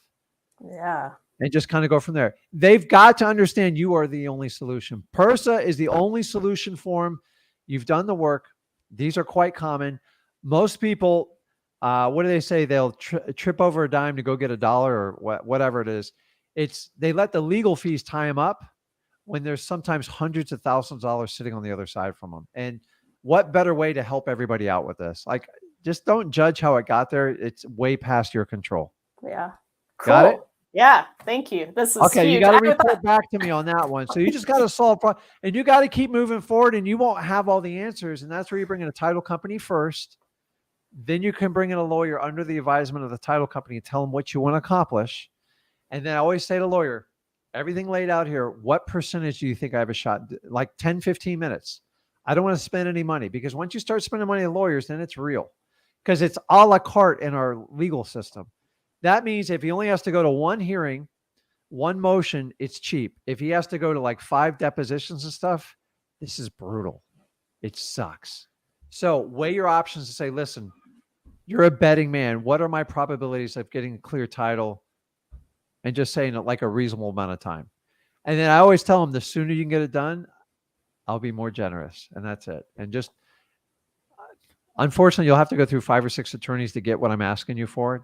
Yeah. And just kind of go from there. They've got to understand you are the only solution. PERSA is the only solution for them. You've done the work. These are quite common. Most people, what do they say? They'll trip over a dime to go get $1 or whatever it is. They let the legal fees tie them up when there's sometimes hundreds of thousands of dollars sitting on the other side from them. And what better way to help everybody out with this? Like, just don't judge how it got there. It's way past your control. Yeah. Cool. Got it? Yeah. Thank you. This is okay. Huge. You got to report back to me on that one. So you just got to solve problem, and you got to keep moving forward, and you won't have all the answers. And that's where you bring in a title company first. Then you can bring in a lawyer under the advisement of the title company and tell them what you want to accomplish. And then I always say to lawyer, everything laid out here, what percentage do you think I have a shot? Like 10, 15 minutes. I don't want to spend any money, because once you start spending money on lawyers, then it's real, because it's a la carte in our legal system. That means if he only has to go to one hearing, one motion, it's cheap. If he has to go to like 5 depositions and stuff, this is brutal. It sucks. So weigh your options and say, listen, you're a betting man. What are my probabilities of getting a clear title? And just saying it like a reasonable amount of time. And then I always tell them, the sooner you can get it done, I'll be more generous. And that's it. And just, unfortunately, you'll have to go through 5 or 6 attorneys to get what I'm asking you for.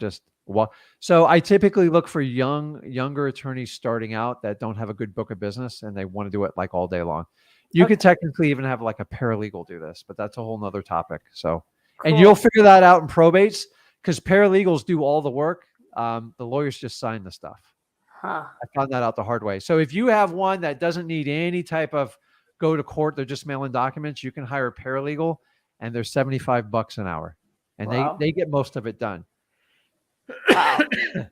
So I typically look for younger attorneys starting out that don't have a good book of business and they want to do it like all day long. You could technically even have like a paralegal do this, but that's a whole nother topic. So, cool. And you'll figure that out in probates, because paralegals do all the work. The lawyers just sign the stuff. I found that out the hard way. So if you have one that doesn't need any type of go to court, they're just mailing documents, you can hire a paralegal, and they're $75 an hour, and they get most of it done. Wow.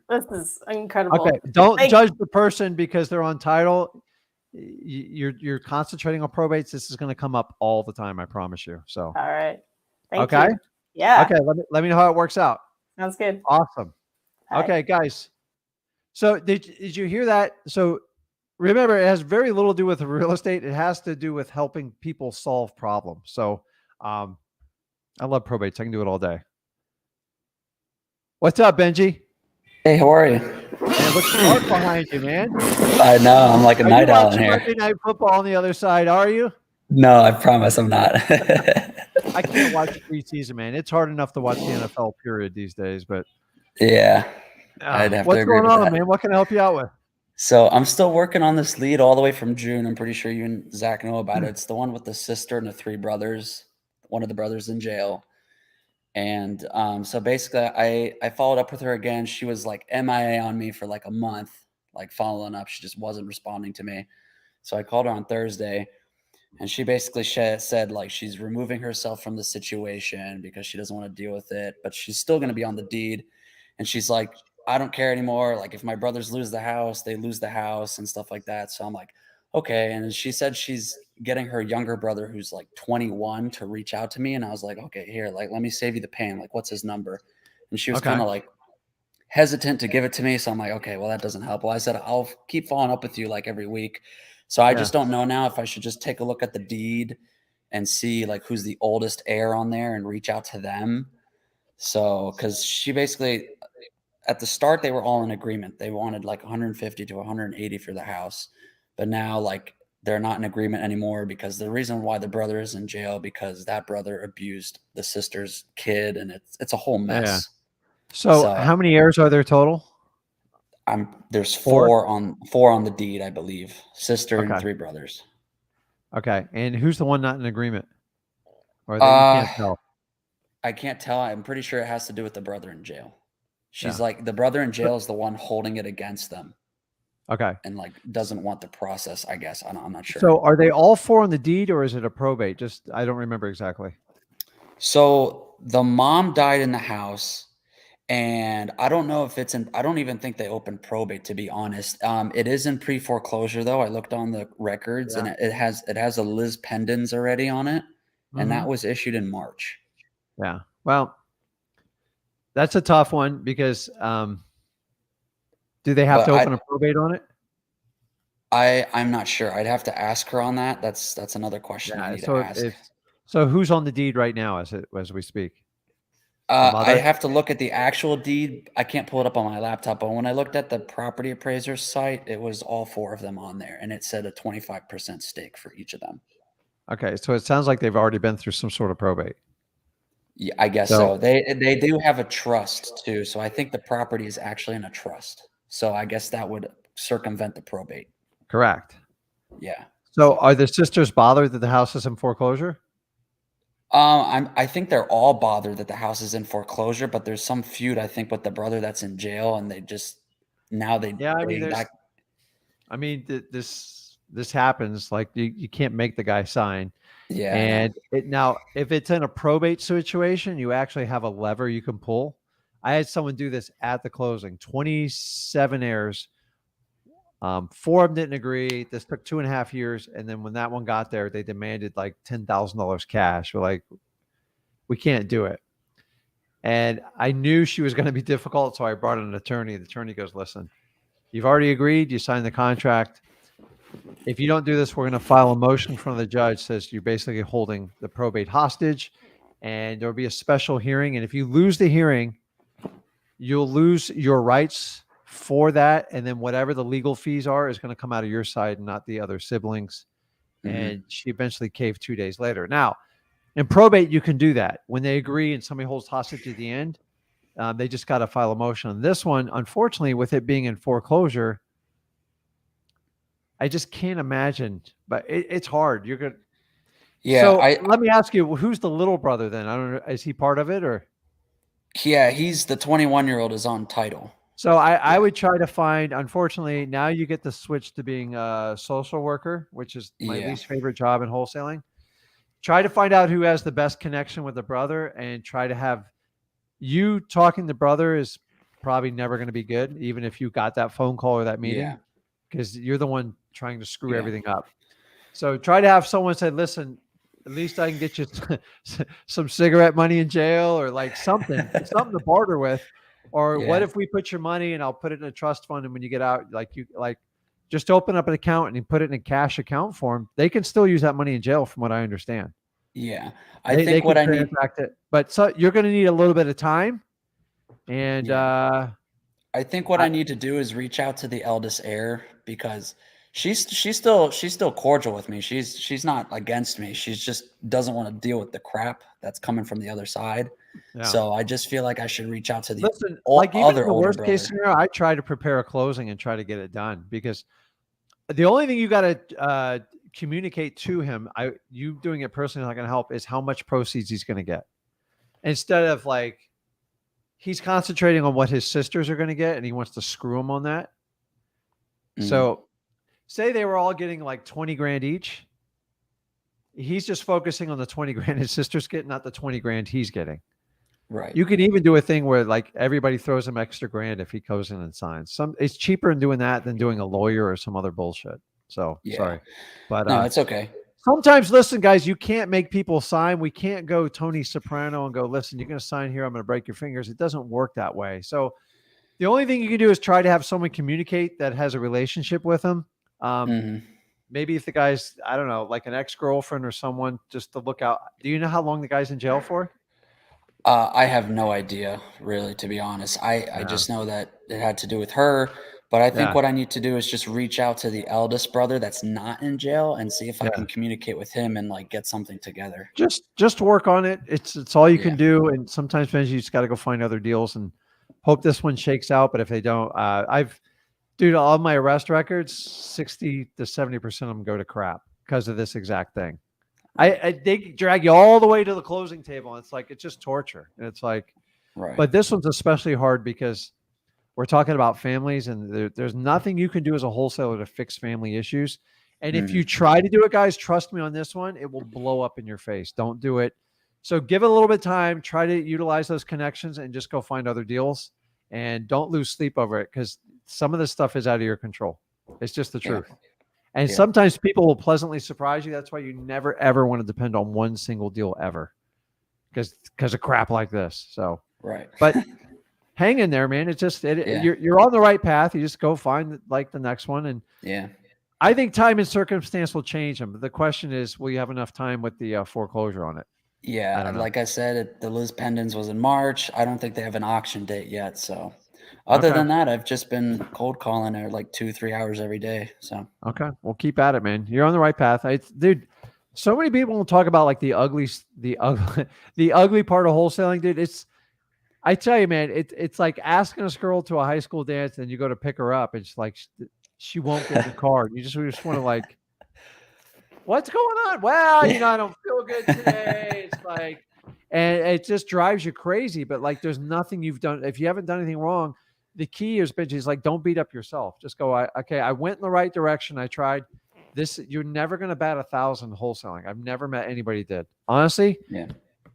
This is incredible. Okay. Don't judge the person because they're on title. You're concentrating on probates. This is going to come up all the time. I promise you. So, all right. Thank you. Yeah. Okay. Let me know how it works out. Sounds good. Awesome. Okay, guys. So did you hear that? So remember, it has very little to do with real estate. It has to do with helping people solve problems. So I love probates. I can do it all day. What's up, Benji? Hey, how are you? Man, looks dark behind you, man. I know. I'm like a Are you night owl in watching here. Monday Night Football on the other side? Are you? No, I promise I'm not. I can't watch preseason, man. It's hard enough to watch the NFL period these days. But Yeah, I'd have to what's agree going with on, that. man? What can I help you out with? So I'm still working on this lead all the way from June. I'm pretty sure you and Zach know about it. It's the one with the sister and the three brothers. One of the brothers in jail. And so basically, I followed up with her again. She was like MIA on me for like a month, like following up. She just wasn't responding to me. So I called her on Thursday, and she basically said like she's removing herself from the situation because she doesn't want to deal with it, but she's still going to be on the deed. And she's like, I don't care anymore. Like if my brothers lose the house, they lose the house and stuff like that. So I'm like, okay. And she said she's getting her younger brother, who's like 21, to reach out to me. And I was like, okay, here, like, let me save you the pain. Like, what's his number? And she was Okay. kind of like hesitant to give it to me. So I'm like, okay, well, that doesn't help. Well, I said, I'll keep following up with you like every week. So I just don't know now if I should just take a look at the deed and see like who's the oldest heir on there and reach out to them. So, because she basically, at the start, they were all in agreement. They wanted like 150 to 180 for the house. But now, like, they're not in agreement anymore because the reason why the brother is in jail because that brother abused the sister's kid, and it's a whole mess. Yeah. So how many heirs are there total? There's Four? four on the deed, I believe. Sister and Okay. three brothers. Okay. And who's the one not in agreement? Or that you can't tell? I can't tell. I'm pretty sure it has to do with the brother in jail. She's Yeah. like, the brother in jail is the one holding it against them. Okay. And like doesn't want the process, I guess. I'm not sure. So are they all four on the deed, or is it a probate? Just I don't remember exactly. So the mom died in the house, and I don't know if it's in. I don't even think they opened probate, to be honest. It is in pre-foreclosure though. I looked on the records, and it has a Liz Pendens already on it, and that was issued in March. Yeah. Well, that's a tough one because do they have to open a probate on it? I'm not sure. I'd have to ask her on that. That's another question I need to ask. So who's on the deed right now as we speak? I have to look at the actual deed. I can't pull it up on my laptop, but when I looked at the property appraiser's site, it was all four of them on there, and it said a 25% stake for each of them. Okay, so it sounds like they've already been through some sort of probate. Yeah, I guess so. They do have a trust too, so I think the property is actually in a trust. So I guess that would circumvent the probate. Correct. Yeah. So are the sisters bothered that the house is in foreclosure? I think they're all bothered that the house is in foreclosure, but there's some feud, I think, with the brother that's in jail, and they just this happens. Like you can't make the guy sign. Yeah. And now if it's in a probate situation, you actually have a lever you can pull. I had someone do this at the closing. 27 heirs. 4 of them didn't agree. This took 2.5 years. And then when that one got there, they demanded like $10,000 cash. We're like, we can't do it. And I knew she was going to be difficult. So I brought in an attorney. The attorney goes, listen, you've already agreed. You signed the contract. If you don't do this, we're going to file a motion in front of the judge. Says you're basically holding the probate hostage, and there'll be a special hearing. And if you lose the hearing, you'll lose your rights for that, and then whatever the legal fees are is going to come out of your side and not the other siblings. And she eventually caved 2 days later. Now, in probate, you can do that. When they agree and somebody holds hostage at the end, they just got to file a motion. On this one, unfortunately, with it being in foreclosure, I just can't imagine, but it's hard. You're good. Yeah. So let me ask you, who's the little brother then? I don't know. Is he part of it or? Yeah, he's the 21-year-old is on title. So I would try to find, unfortunately, now you get to switch to being a social worker, which is my least favorite job in wholesaling. Try to find out who has the best connection with the brother and try to have you talking to the brother is probably never going to be good, even if you got that phone call or that meeting, because you're the one trying to screw everything up. So try to have someone say, listen, at least I can get you some cigarette money in jail or like something to barter with. Or what if we put your money and I'll put it in a trust fund, and when you get out, just open up an account and you put it in a cash account for them. They can still use that money in jail, from what I understand. Yeah, I think what I need, but so you're going to need a little bit of time, and I think what I need to do is reach out to the eldest heir because she's still cordial with me. She's not against me. She's just doesn't want to deal with the crap that's coming from the other side. Yeah. So I just feel like I should reach out to the like even other in the older worst case brother. scenario, I try to prepare a closing and try to get it done, because the only thing you got to communicate to him, you doing it personally is not going to help, is how much proceeds he's going to get. Instead of like, he's concentrating on what his sisters are going to get and he wants to screw them on that. So say they were all getting like 20 grand each. He's just focusing on the 20 grand his sisters get, not the 20 grand he's getting. Right. You could even do a thing where like everybody throws him extra grand if he goes in and signs. It's cheaper in doing that than doing a lawyer or some other bullshit. So sorry, but no, it's okay. Sometimes, listen, guys, you can't make people sign. We can't go Tony Soprano and go, listen, you're going to sign here, I'm going to break your fingers. It doesn't work that way. So the only thing you can do is try to have someone communicate that has a relationship with him. Maybe if the guy's, I don't know, like an ex-girlfriend or someone, just to look out. Do you know how long the guy's in jail for? I have no idea, really, to be honest. I just know that it had to do with her. But I think what I need to do is just reach out to the eldest brother that's not in jail and see if I can communicate with him and like get something together. Just work on it. It's all you can do. And sometimes you just got to go find other deals and hope this one shakes out. But if they don't, dude, all my arrest records, 60 to 70% of them go to crap because of this exact thing. They drag you all the way to the closing table. And it's like, it's just torture. And it's like, but this one's especially hard because we're talking about families, and there's nothing you can do as a wholesaler to fix family issues. And if you try to do it, guys, trust me on this one, it will blow up in your face. Don't do it. So give it a little bit of time, try to utilize those connections and just go find other deals, and don't lose sleep over it, because some of this stuff is out of your control. It's just the truth. And sometimes people will pleasantly surprise you. That's why you never, ever want to depend on one single deal ever, because of crap like this. So, but hang in there, man. It's just, you're on the right path. You just go find like the next one. And I think time and circumstance will change them. But the question is, will you have enough time with the foreclosure on it? Yeah. Like I said, the Liz Pendens was in March. I don't think they have an auction date yet. So other than that, I've just been cold calling her like 2-3 hours every day. So, well, keep at it, man. You're on the right path. Dude, so many people will talk about like the ugly part of wholesaling, dude. I tell you, man, it's like asking a girl to a high school dance, and you go to pick her up, and it's like she won't get the card. You just want to like, what's going on? Well, I don't feel good today. It's like, and it just drives you crazy. But like, there's nothing you've done. If you haven't done anything wrong, the key is, Benji, is like, don't beat up yourself. Just go, I went in the right direction. I tried this. You're never going to bat 1,000 wholesaling. I've never met anybody did. Honestly. Yeah.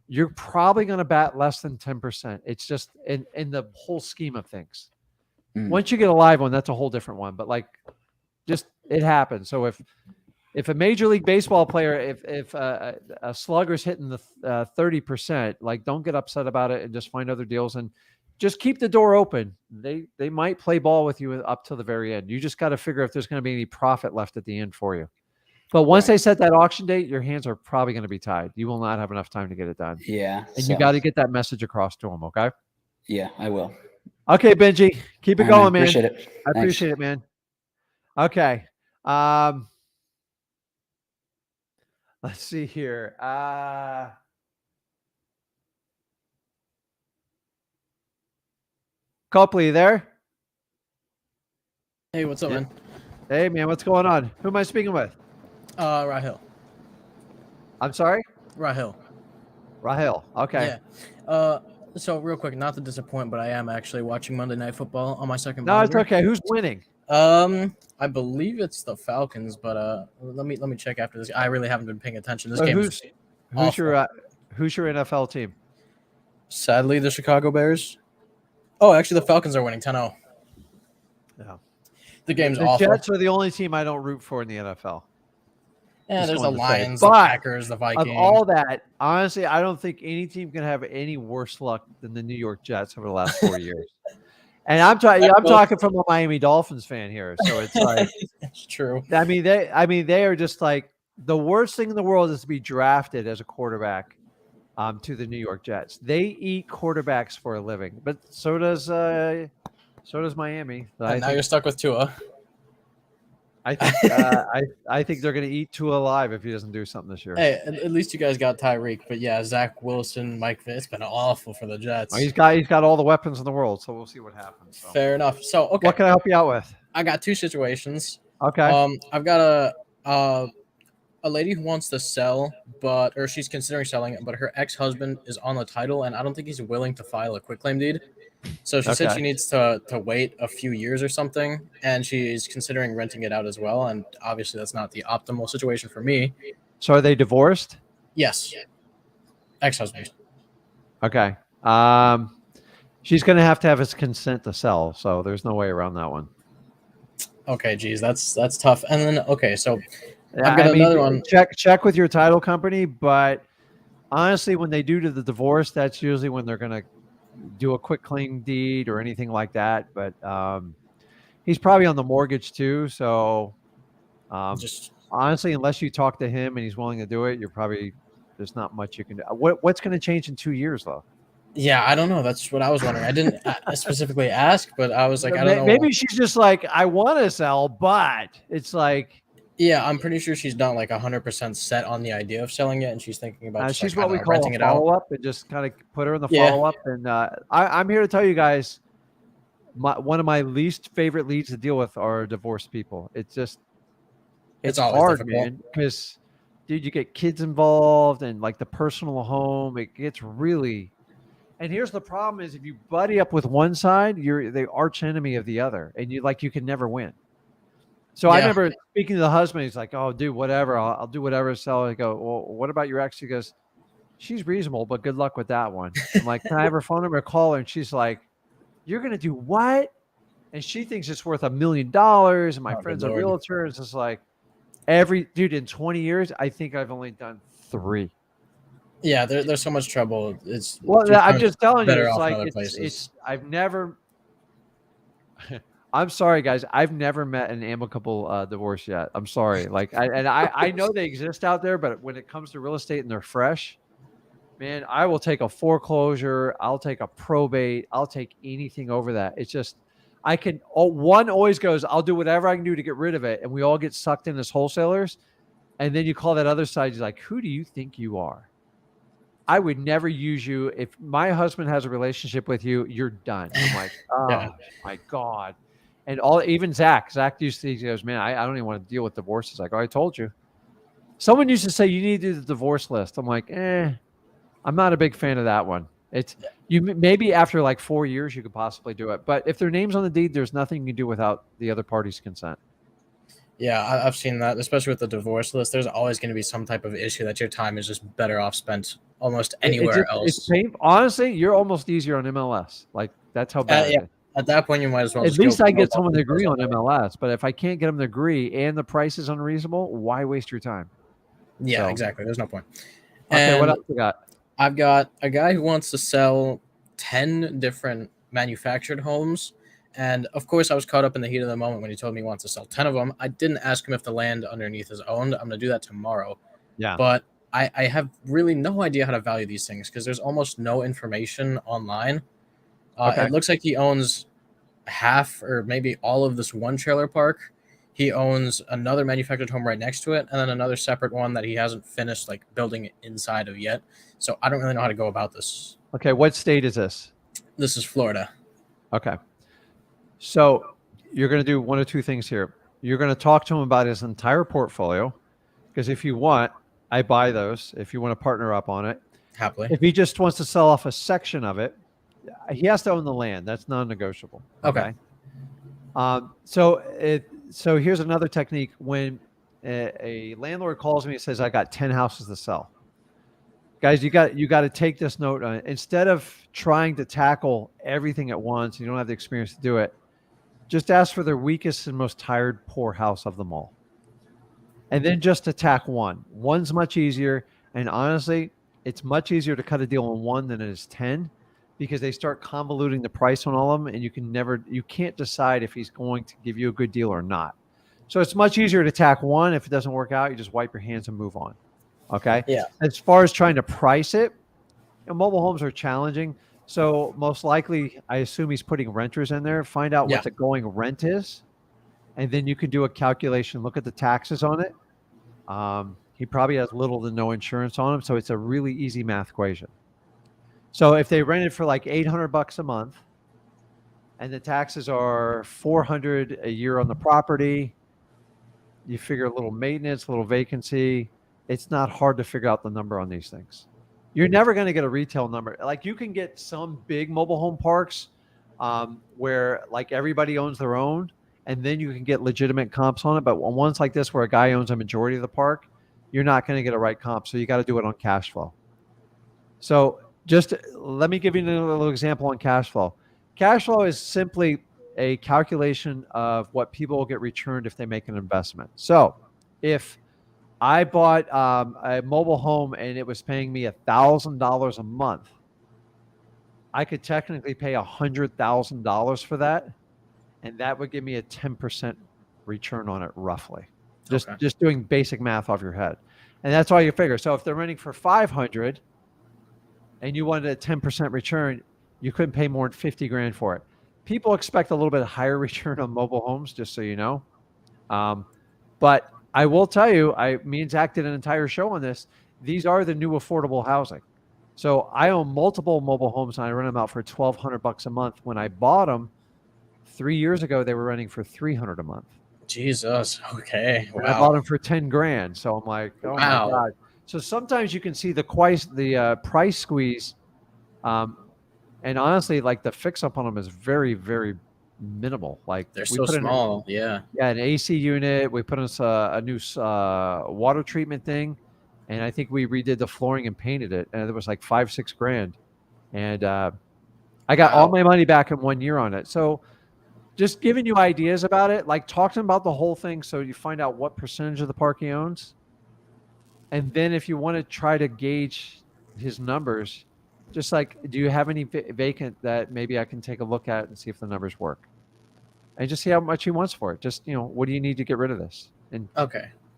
You're probably going to bat less than 10%. It's just in the whole scheme of things. Once you get a live one, that's a whole different one. But like, just it happens. So if a Major League Baseball player, if a slugger's hitting the 30%, like, don't get upset about it and just find other deals and just keep the door open. They might play ball with you up to the very end. You just got to figure if there's going to be any profit left at the end for you. But once they set that auction date, your hands are probably going to be tied. You will not have enough time to get it done. Yeah. And you got to get that message across to them, okay? Yeah, I will. Okay, Benji. Keep it going, man. Appreciate it. I appreciate it, man. Okay. Let's see here. Copley, you there? Hey, what's up, man? Hey, man. What's going on? Who am I speaking with? Rahil. I'm sorry? Rahil. Okay. Yeah. So real quick, not to disappoint, but I am actually watching Monday Night Football on my second. No, it's okay. Who's winning? I believe it's the Falcons, but let me check after this. I really haven't been paying attention. This game is awful. Who's your NFL team? Sadly, the Chicago Bears. Oh, actually, the Falcons are winning 10-0. Yeah. The game's the awful. Jets are the only team I don't root for in the NFL. Yeah, there's the Lions, the Packers, the Vikings. Of all that, honestly, I don't think any team can have any worse luck than the New York Jets over the last 4 years. And I'm talking from a Miami Dolphins fan here, so it's like it's true. I mean, they are just like, the worst thing in the world is to be drafted as a quarterback to the New York Jets. They eat quarterbacks for a living, but so does So does Miami. And now you're stuck with Tua. I think I think they're going to eat Tua alive if he doesn't do something this year. Hey, at least you guys got Tyreek, but yeah, Zach Wilson, Mike, it's been awful for the Jets. Well, he's got all the weapons in the world, so we'll see what happens. So. Fair enough. So okay, what can I help you out with? I got two situations. Okay. I've got a lady who wants to sell, or she's considering selling it, but her ex-husband is on the title, and I don't think he's willing to file a quitclaim deed. So she said she needs to wait a few years or something, and she's considering renting it out as well. And obviously, that's not the optimal situation for me. So are they divorced? Yes, ex-husband. Okay. She's going to have his consent to sell, so there's no way around that one. Okay, geez, that's tough. And then okay, so I've got another one. Check with your title company, but honestly, when they do the divorce, that's usually when they're going to do a quick claim deed or anything like that. But he's probably on the mortgage too. So honestly, unless you talk to him and he's willing to do it, there's not much you can do. What's going to change in 2 years though? Yeah, I don't know. That's what I was wondering. I didn't specifically ask, but I was like, I don't know. Maybe she's just like, I want to sell, but it's like. Yeah, I'm pretty sure she's not like 100% set on the idea of selling it, and she's thinking about she's what we call a follow-up, and just kind of put her in the follow-up. And I'm here to tell you guys, one of my least favorite leads to deal with are divorced people. It's hard, difficult. Man, because dude, you get kids involved and like the personal home. It gets really. And here's the problem: is if you buddy up with one side, you're the arch enemy of the other, and you can never win. So I remember speaking to the husband. He's like, "Oh, dude, whatever. I'll do whatever to sell." I go, "Well, what about your ex?" He goes, "She's reasonable, but good luck with that one." I'm like, "Can I have her phone number? Call her." And she's like, "You're gonna do what?" And she thinks it's worth $1 million. And my friend's a realtor. It's just like dude in 20 years, I think I've only done 3. Yeah, there's so much trouble. I'm just telling you, it's like I've never. I'm sorry, guys. I've never met an amicable divorce yet. I'm sorry. I know they exist out there, but when it comes to real estate and they're fresh, man, I will take a foreclosure. I'll take a probate. I'll take anything over that. It's just, one always goes, I'll do whatever I can do to get rid of it. And we all get sucked in as wholesalers. And then you call that other side. You're like, who do you think you are? I would never use you. If my husband has a relationship with you, you're done. I'm like, oh my God. And even Zach used to, he goes, man, I don't even want to deal with divorces. Like, I told you. Someone used to say you need to do the divorce list. I'm like, I'm not a big fan of that one. It's maybe after like 4 years you could possibly do it, but if their name's on the deed, there's nothing you can do without the other party's consent. Yeah, I've seen that, especially with the divorce list. There's always going to be some type of issue that your time is just better off spent almost anywhere else. It's painful. Honestly, you're almost easier on MLS. Like that's how bad it is. At that point, you might as well. At least I get someone to agree on MLS. But if I can't get them to agree and the price is unreasonable, why waste your time? Yeah, exactly. There's no point. Okay, what else you got? I've got a guy who wants to sell 10 different manufactured homes. And of course, I was caught up in the heat of the moment when he told me he wants to sell 10 of them. I didn't ask him if the land underneath is owned. I'm going to do that tomorrow. Yeah. But I have really no idea how to value these things because there's almost no information online. It looks like he owns half or maybe all of this one trailer park. He owns another manufactured home right next to it, and then another separate one that he hasn't finished like building inside of yet. So I don't really know how to go about this. Okay, what state is this? This is Florida. Okay. So you're going to do one of two things here. You're going to talk to him about his entire portfolio, because if you want, I buy those. If you want to partner up on it. Happily. If he just wants to sell off a section of it, he has to own the land. That's non-negotiable. Okay. So here's another technique. When a landlord calls me and says, I got 10 houses to sell. Guys, you got to take this note. Instead of trying to tackle everything at once, you don't have the experience to do it. Just ask for the weakest and most tired, poor house of them all. And then just attack one. One's much easier. And honestly, it's much easier to cut a deal on one than it is 10. Because they start convoluting the price on all of them, and you can't decide if he's going to give you a good deal or not. So it's much easier to attack one. If it doesn't work out, you just wipe your hands and move on. Okay. Yeah. As far as trying to price it, mobile homes are challenging, So most likely, I assume he's putting renters in there. Find out Yeah. what the going rent is, and then you can do a calculation. Look at the taxes on it. He probably has little to no insurance on him, so it's a really easy math equation. So if they rented for like $800 a month, and the taxes are $400 a year on the property, you figure a little maintenance, a little vacancy. It's not hard to figure out the number on these things. You're never going to get a retail number. Like you can get some big mobile home parks where like everybody owns their own, and then you can get legitimate comps on it. But on ones like this where a guy owns a majority of the park, you're not going to get a right comp. So you got to do it on cash flow. So just let me give you a little example on cash flow. Cash flow is simply a calculation of what people will get returned if they make an investment. So if I bought a mobile home and it was paying me $1,000 a month, I could technically pay $100,000 for that, and that would give me a 10% return on it, roughly. Just doing basic math off your head, and that's all you figure. So if they're renting for $500, and you wanted a 10% return, you couldn't pay more than $50,000 for it. People expect a little bit higher return on mobile homes, just so you know. But I will tell you, me and Zach did an entire show on this. These are the new affordable housing. So I own multiple mobile homes, and I rent them out for $1,200 a month. When I bought them 3 years ago, they were renting for $300 a month. Jesus. Okay. Wow. I bought them for $10,000. So I'm like, oh wow. my God. So sometimes you can see the price squeeze. And honestly, like the fix up on them is very, very minimal. Like they're so small. Yeah, an AC unit. We put in a new water treatment thing, and I think we redid the flooring and painted it, and it was like $5-6 grand. And I got all my money back in 1 year on it. So just giving you ideas about it, like talk to him about the whole thing, so you find out what percentage of the park he owns. And then if you want to try to gauge his numbers, just like, do you have any vacant that maybe I can take a look at and see if the numbers work? And just see how much he wants for it. Just, what do you need to get rid of this? And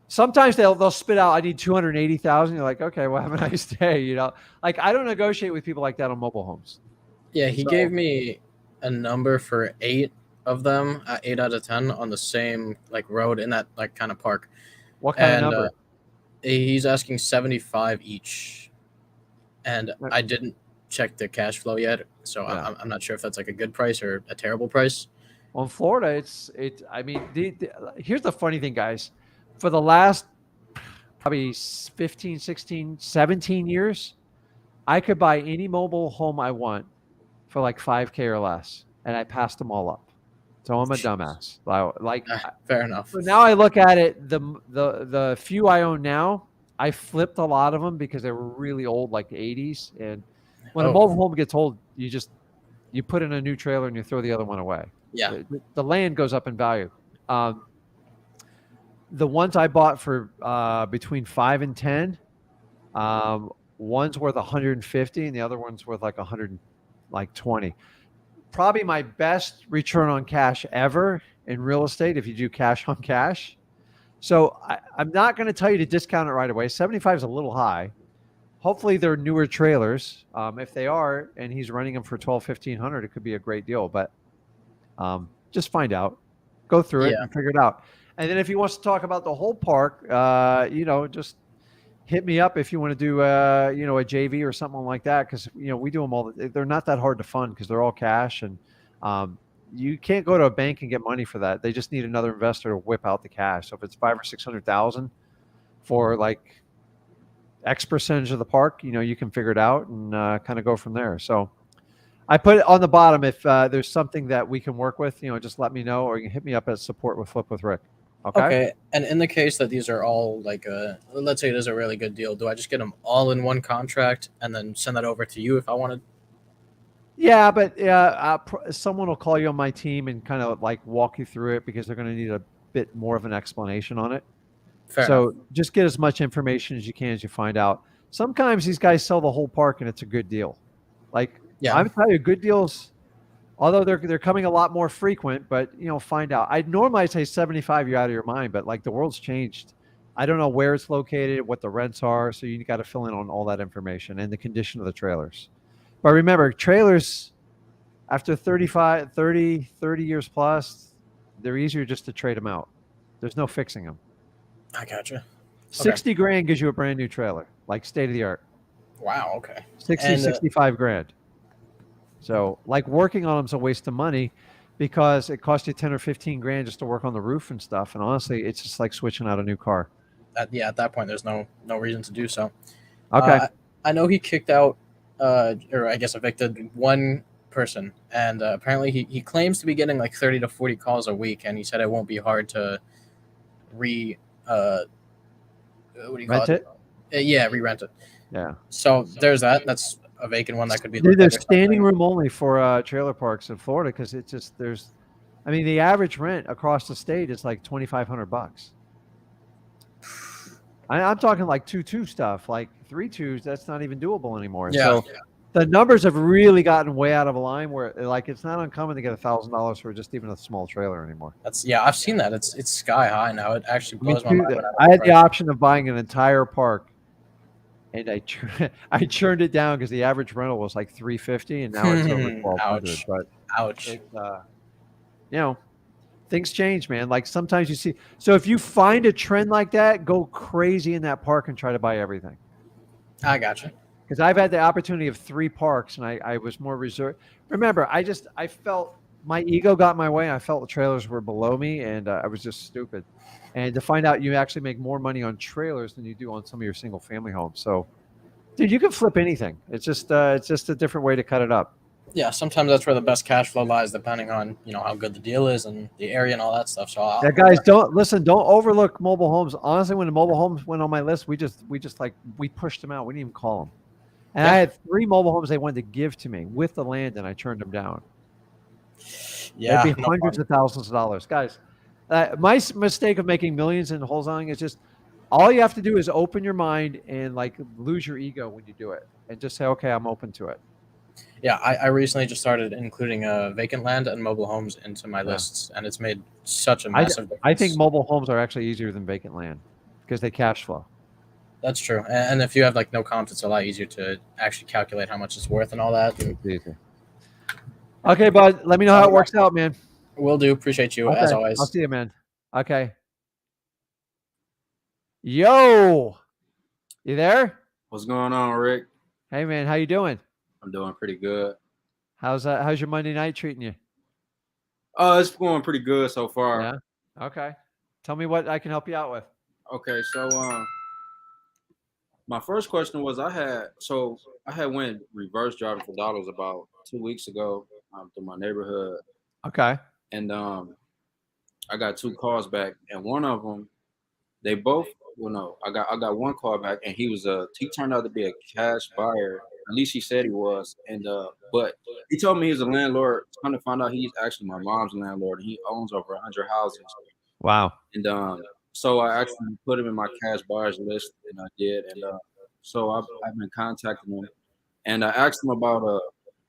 sometimes they'll spit out, I need 280,000. You're like, okay, well, have a nice day. Like I don't negotiate with people like that on mobile homes. Yeah, he gave me a number for 8 of them, 8 out of 10 on the same like road in that like kind of park. What kind of number? He's asking 75 each, and I didn't check the cash flow yet, so I'm not sure if that's like a good price or a terrible price. Well, in Florida, I mean, here's the funny thing, guys. For the last probably 15, 16, 17 years, I could buy any mobile home I want for like $5,000 or less, and I passed them all up. So I'm a dumbass. Fair enough. So now I look at it, the few I own now, I flipped a lot of them because they were really old, like 80s. And when a mobile home gets old, you put in a new trailer and you throw the other one away. Yeah. The land goes up in value. The ones I bought for between 5 and 10, one's worth 150 and the other one's worth like 120. Probably my best return on cash ever in real estate if you do cash on cash. So I'm not going to tell you to discount it right away. 75 is a little high. Hopefully they're newer trailers. If they are, and he's running them for $1,200-$1,500, it could be a great deal. But just find out, go through it and figure it out. And then if he wants to talk about the whole park, just hit me up if you want to do a JV or something like that, because we do them all. They're not that hard to fund because they're all cash, and you can't go to a bank and get money for that. They just need another investor to whip out the cash. So if it's $500,000 or $600,000 for like X percentage of the park, you can figure it out and kind of go from there. So I put it on the bottom. If there's something that we can work with, just let me know, or you can hit me up at support with Flip with Rick. Okay. And in the case that these are all like let's say it is a really good deal, do I just get them all in one contract and then send that over to you if I wanted? Yeah, but someone will call you on my team and kind of like walk you through it, because they're going to need a bit more of an explanation on it. Fair enough. Just get as much information as you can as you find out. Sometimes these guys sell the whole park and it's a good deal. Like, I'm telling you, good deals, although they're coming a lot more frequent, but find out. I'd normally say 75, you're out of your mind, but like the world's changed. I don't know where it's located, what the rents are, so you got to fill in on all that information and the condition of the trailers. But remember, trailers after 30 years plus, they're easier just to trade them out. There's no fixing them. I gotcha. 60 grand gives you a brand new trailer, like state of the art. Wow. Okay. 60, And 65 grand. So like working on them's a waste of money because it costs you 10 or 15 grand just to work on the roof and stuff. And honestly, it's just like switching out a new car. at that point, there's no reason to do so. Okay. I know he kicked out, or I guess evicted one person, and apparently he claims to be getting like 30 to 40 calls a week, and he said it won't be hard to what do you call Rent it? Yeah, re-rent it. Yeah. So there's that. That's a vacant one that could be. Dude, there's standing room only for trailer parks in Florida because it's just the average rent across the state is like $2,500. I'm talking like 2-2 stuff, like 3-2s. That's not even doable anymore. Yeah. So the numbers have really gotten way out of line where like it's not uncommon to get $1,000 for just even a small trailer anymore. I've seen that. It's sky high now. It actually blows my mind. I had the option of buying an entire park, and I churned it down because the average rental was like $350, and now it's over $1,200. But ouch. It, things change, man. Like sometimes you see. So if you find a trend like that, go crazy in that park and try to buy everything. I gotcha. Because I've had the opportunity of 3 parks, and I was more reserved. Remember, I felt my ego got in my way. I felt the trailers were below me, and I was just stupid. And to find out you actually make more money on trailers than you do on some of your single family homes. So, dude, you can flip anything. It's just a different way to cut it up. Yeah, sometimes that's where the best cash flow lies, depending on how good the deal is and the area and all that stuff. So, guys, don't overlook mobile homes. Honestly, when the mobile homes went on my list, we pushed them out. We didn't even call them. And I had 3 mobile homes they wanted to give to me with the land, and I turned them down. Yeah, it'd be hundreds of thousands of dollars, guys. My mistake of making millions in wholesaling is just all you have to do is open your mind and like lose your ego when you do it, and just say, okay, I'm open to it. Yeah, I recently just started including vacant land and mobile homes into my lists, and it's made such a massive difference. I think mobile homes are actually easier than vacant land because they cash flow. That's true. And if you have like no comps, it's a lot easier to actually calculate how much it's worth and all that. It's easy. Okay, bud. Let me know how it works out, man. Will do. Appreciate you as always. I'll see you, man. Okay. Yo, you there? What's going on, Rick? Hey, man. How you doing? I'm doing pretty good. How's your Monday night treating you? It's going pretty good so far. Yeah. Okay. Tell me what I can help you out with. Okay, so my first question was I had went reverse driving for dollars about 2 weeks ago through my neighborhood. Okay. And I got 2 calls back, and one of them, they both, I got one call back, and he turned out to be a cash buyer. At least he said he was, and but he told me he's a landlord. Come to find out, he's actually my mom's landlord. He owns over 100 houses. Wow. And so I actually put him in my cash buyers list, and I did. And so I've been contacting him, and I asked him about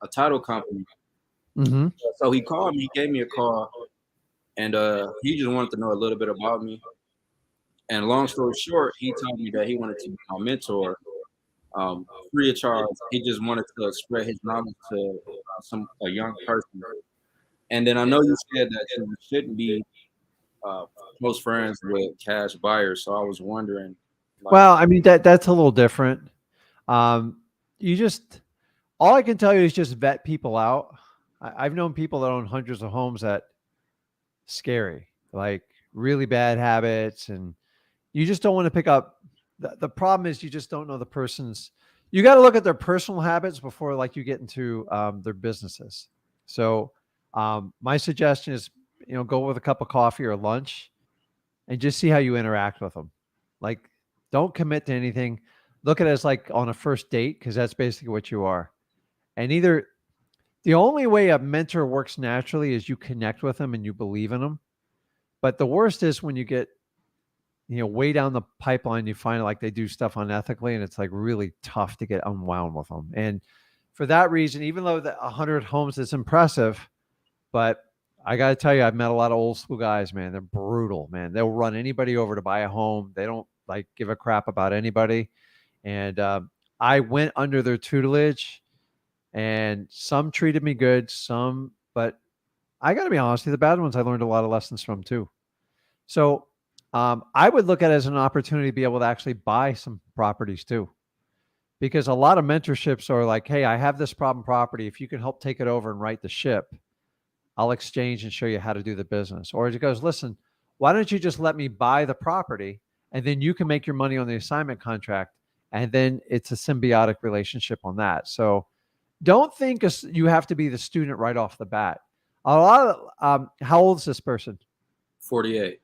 a title company. Mm-hmm. So he called me, he gave me a call, and he just wanted to know a little bit about me. And long story short, he told me that he wanted to be my mentor, free of charge. He just wanted to spread his knowledge to a young person. And then I know you said that you shouldn't be close friends with cash buyers, so I was wondering. Well, I mean that's a little different. All I can tell you is just vet people out. I've known people that own hundreds of homes that scary, like really bad habits, and you just don't want to pick up. The problem is you just don't know the person's. You got to look at their personal habits before like you get into their businesses. So my suggestion is, go with a cup of coffee or lunch and just see how you interact with them. Like, don't commit to anything. Look at it as like on a first date, because that's basically what you are. And the only way a mentor works naturally is you connect with them and you believe in them. But the worst is when you get, way down the pipeline, you find like they do stuff unethically, and it's like really tough to get unwound with them. And for that reason, even though the 100 homes is impressive, but I got to tell you, I've met a lot of old school guys, man. They're brutal, man. They'll run anybody over to buy a home. They don't like give a crap about anybody. And I went under their tutelage, and some treated me good, but I got to be honest, the bad ones I learned a lot of lessons from too. So I would look at it as an opportunity to be able to actually buy some properties too, because a lot of mentorships are like, hey, I have this problem property. If you can help take it over and right the ship, I'll exchange and show you how to do the business. Or it goes, listen, why don't you just let me buy the property and then you can make your money on the assignment contract. And then it's a symbiotic relationship on that. So don't think you have to be the student right off the bat. A lot of, how old is this person? 48.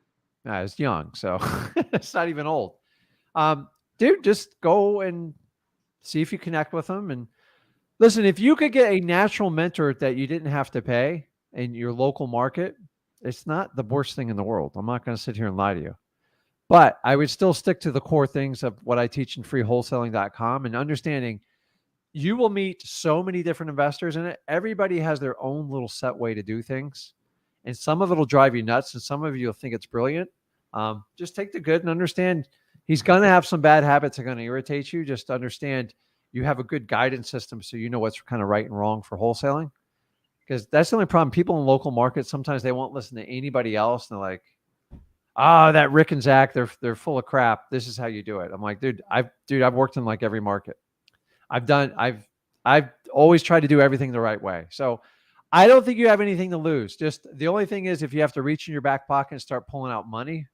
It's young, so it's not even old. Dude, just go and see if you connect with them. And listen, if you could get a natural mentor that you didn't have to pay in your local market, it's not the worst thing in the world. I'm not going to sit here and lie to you. But I would still stick to the core things of what I teach in freewholesaling.com and understanding you will meet so many different investors in it. Everybody has their own little set way to do things. And some of it will drive you nuts and some of you will think it's brilliant. Just take the good and understand he's going to have some bad habits that are going to irritate you. Just understand you have a good guidance system so you know what's kind of right and wrong for wholesaling. Because that's the only problem. People in local markets, sometimes they won't listen to anybody else. And they're like, oh, that Rick and Zach, they're full of crap. This is how you do it. I'm like, dude, I've worked in like every market. I've always tried to do everything the right way. So I don't think you have anything to lose. Just the only thing is if you have to reach in your back pocket and start pulling out money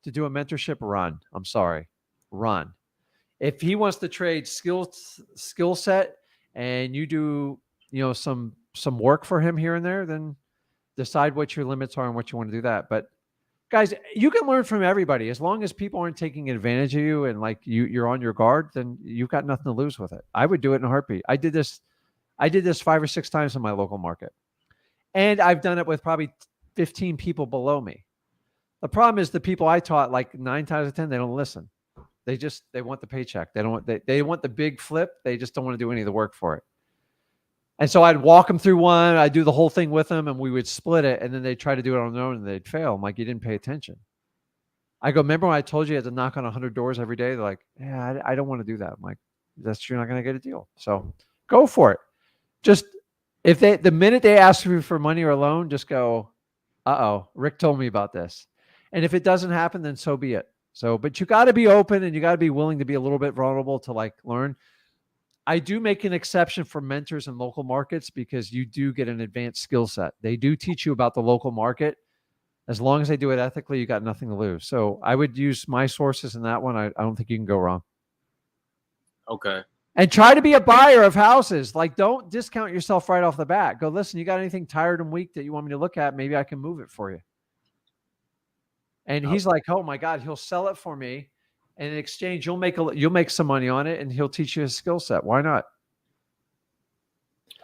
to do a mentorship, run. I'm sorry, run. If he wants to trade skill set and you do, some work for him here and there, then decide what your limits are and what you want to do that. But guys, you can learn from everybody. As long as people aren't taking advantage of you and like you're on your guard, then you've got nothing to lose with it. I would do it in a heartbeat. I did this 5 or 6 times in my local market. And I've done it with probably 15 people below me. The problem is the people I taught, like 9 times out of 10, they don't listen. They want the paycheck. They want the big flip. They just don't want to do any of the work for it. And so I'd walk them through one, I'd do the whole thing with them and we would split it. And then they'd try to do it on their own and they'd fail. I'm like, you didn't pay attention. I go, remember when I told you had to knock on 100 doors every day? They're like, yeah, I don't want to do that. I'm like, you're not going to get a deal. So go for it. Just the minute they ask you for money or a loan, just go, uh-oh, Rick told me about this. And if it doesn't happen, then so be it. So, but you got to be open and you got to be willing to be a little bit vulnerable to like learn. I do make an exception for mentors in local markets because you do get an advanced skill set. They do teach you about the local market. As long as they do it ethically, you got nothing to lose. So I would use my sources in that one. I don't think you can go wrong. Okay. And try to be a buyer of houses. Like, don't discount yourself right off the bat. Go, listen, you got anything tired and weak that you want me to look at? Maybe I can move it for you. And he's like, oh my God, he'll sell it for me. And in exchange, you'll make some money on it and he'll teach you his skill set. Why not?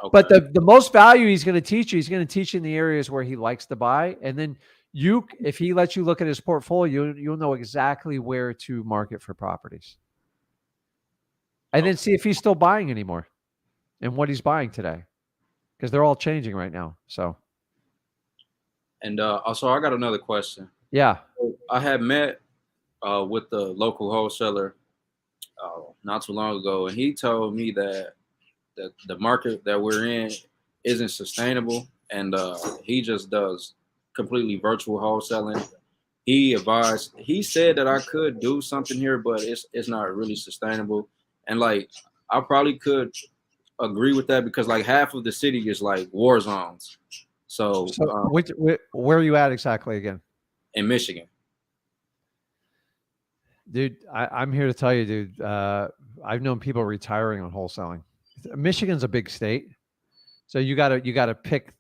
Okay. But the most value he's going to teach you in the areas where he likes to buy. And then if he lets you look at his portfolio, you'll know exactly where to market for properties. And then see if he's still buying anymore and what he's buying today. Because they're all changing right now. So. And also I got another question. Yeah. I had met with the local wholesaler not too long ago, and he told me that the market that we're in isn't sustainable, and he just does completely virtual wholesaling. He said that I could do something here, but it's not really sustainable. And like I probably could agree with that because like half of the city is like war zones. So where are you at exactly again? In Michigan. Dude, I'm here to tell you, dude, I've known people retiring on wholesaling. Michigan's a big state. So you gotta pick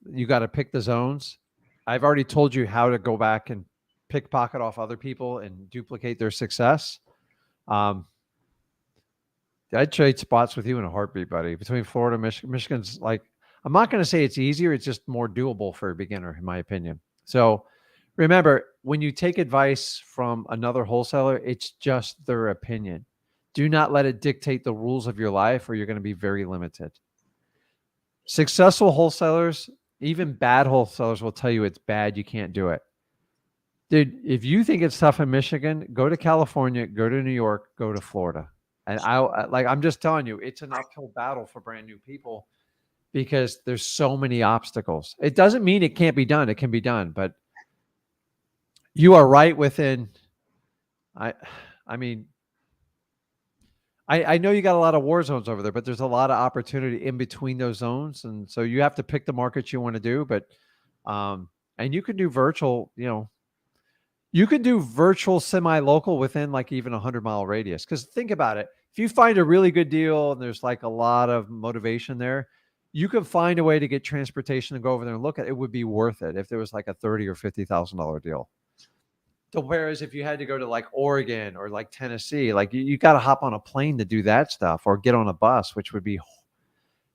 the zones. I've already told you how to go back and pickpocket off other people and duplicate their success. I'd trade spots with you in a heartbeat, buddy. Between Florida and Michigan. Michigan's like, I'm not going to say it's easier. It's just more doable for a beginner, in my opinion. So remember, when you take advice from another wholesaler, it's just their opinion. Do not let it dictate the rules of your life or you're going to be very limited. Successful wholesalers, even bad wholesalers, will tell you it's bad. You can't do it. Dude, if you think it's tough in Michigan, go to California, go to New York, go to Florida. And I'm just telling you, it's an uphill battle for brand new people. because there's so many obstacles. It doesn't mean it can't be done. It can be done, but you are right within. I mean, I know you got a lot of war zones over there, but there's a lot of opportunity in between those zones. And so you have to pick the markets you want to do, but, and you can do virtual, you can do virtual semi-local within like even 100-mile radius. Cause think about it. If you find a really good deal and there's like a lot of motivation there, you can find a way to get transportation and go over there and look at it. It would be worth it if there was like a $30,000 or $50,000 deal. So whereas if you had to go to like Oregon or like Tennessee, like you got to hop on a plane to do that stuff or get on a bus, which would be,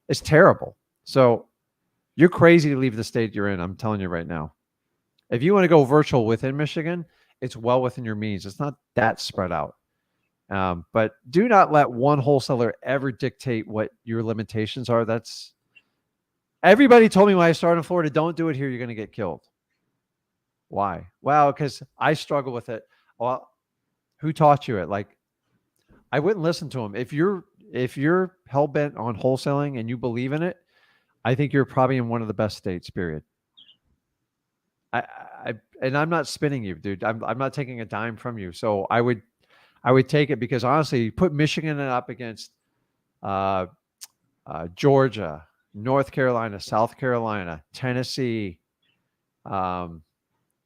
it's terrible. So you're crazy to leave the state you're in. I'm telling you right now. If you want to go virtual within Michigan, it's well within your means. It's not that spread out. But do not let one wholesaler ever dictate what your limitations are. That's everybody told me when I started in Florida, don't do it here. You're going to get killed. Why? Well, because I struggle with it. Well, who taught you it? Like, I wouldn't listen to them. If you're hell bent on wholesaling and you believe in it, I think you're probably in one of the best states. Period. And I'm not spinning you, dude. I'm not taking a dime from you. So I would take it because honestly, you put Michigan up against Georgia, North Carolina, South Carolina, Tennessee.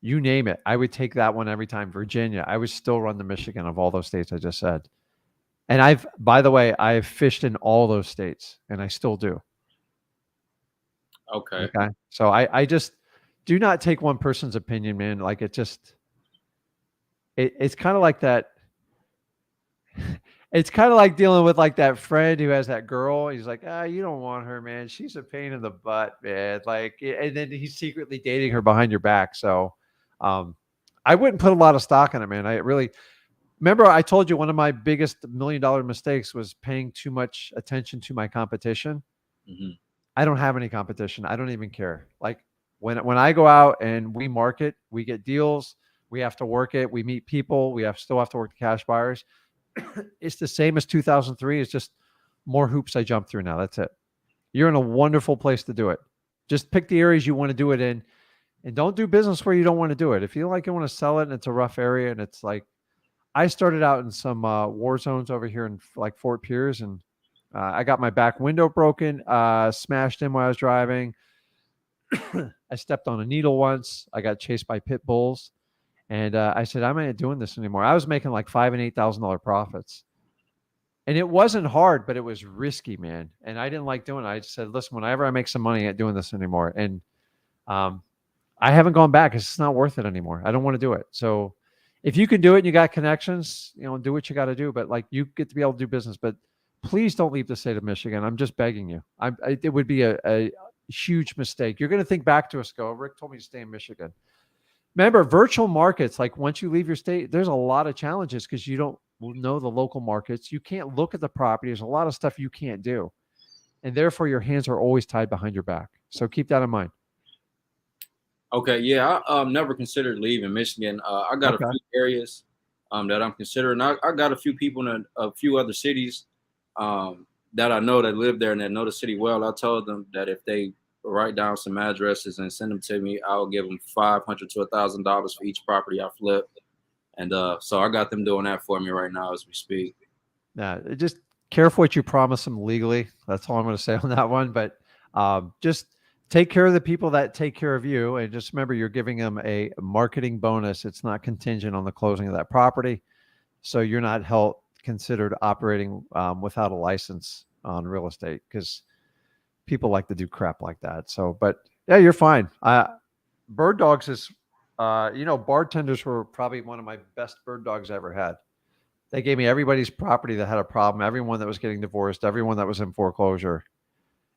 You name it. I would take that one every time. Virginia. I would still run the Michigan of all those states I just said. And by the way, I've fished in all those states and I still do. Okay. So I just do not take one person's opinion, man. Like it's kind of like that. It's kind of like dealing with like that friend who has that girl. He's like, you don't want her, man. She's a pain in the butt, man. Like, and then he's secretly dating her behind your back. So, I wouldn't put a lot of stock in it, man. I really remember I told you one of my biggest $1 million mistakes was paying too much attention to my competition. Mm-hmm. I don't have any competition. I don't even care. Like when I go out and we market, we get deals, we have to work it. We meet people. We still have to work the cash buyers. It's the same as 2003. It's just more hoops I jump through now. That's it. You're in a wonderful place to do it. Just pick the areas you want to do it in and don't do business where you don't want to do it. If you feel like you want to sell it and it's a rough area and it's like, I started out in some war zones over here in like Fort Pierce and I got my back window broken, smashed in while I was driving. I stepped on a needle once. I got chased by pit bulls. And I said, I'm not doing this anymore. I was making like $5,000 and $8,000 profits. And it wasn't hard, but it was risky, man. And I didn't like doing it. I just said, listen, whenever I make some money, I ain't doing this anymore. And I haven't gone back. It's not worth it anymore. I don't want to do it. So if you can do it and you got connections, do what you got to do. But like you get to be able to do business. But please don't leave the state of Michigan. I'm just begging you. It would be a huge mistake. You're going to think back to us, go, Rick told me to stay in Michigan. Remember, virtual markets, like once you leave your state, there's a lot of challenges because you don't know the local markets. You can't look at the property. There's a lot of stuff you can't do. And therefore, your hands are always tied behind your back. So keep that in mind. Okay. Yeah. I never considered leaving Michigan. I got a few areas that I'm considering. I got a few people in a few other cities that I know that live there and that know the city well. I told them that if they write down some addresses and send them to me, I'll give them $500 to $1,000 for each property I flip. And so I got them doing that for me right now as we speak. Yeah, just careful what you promise them legally. That's all I'm going to say on that one. But just take care of the people that take care of you. And just remember, you're giving them a marketing bonus. It's not contingent on the closing of that property. So you're not considered operating without a license on real estate because people like to do crap like that. So, but yeah, you're fine. Bird dogs is, bartenders were probably one of my best bird dogs I ever had. They gave me everybody's property that had a problem, everyone that was getting divorced, everyone that was in foreclosure,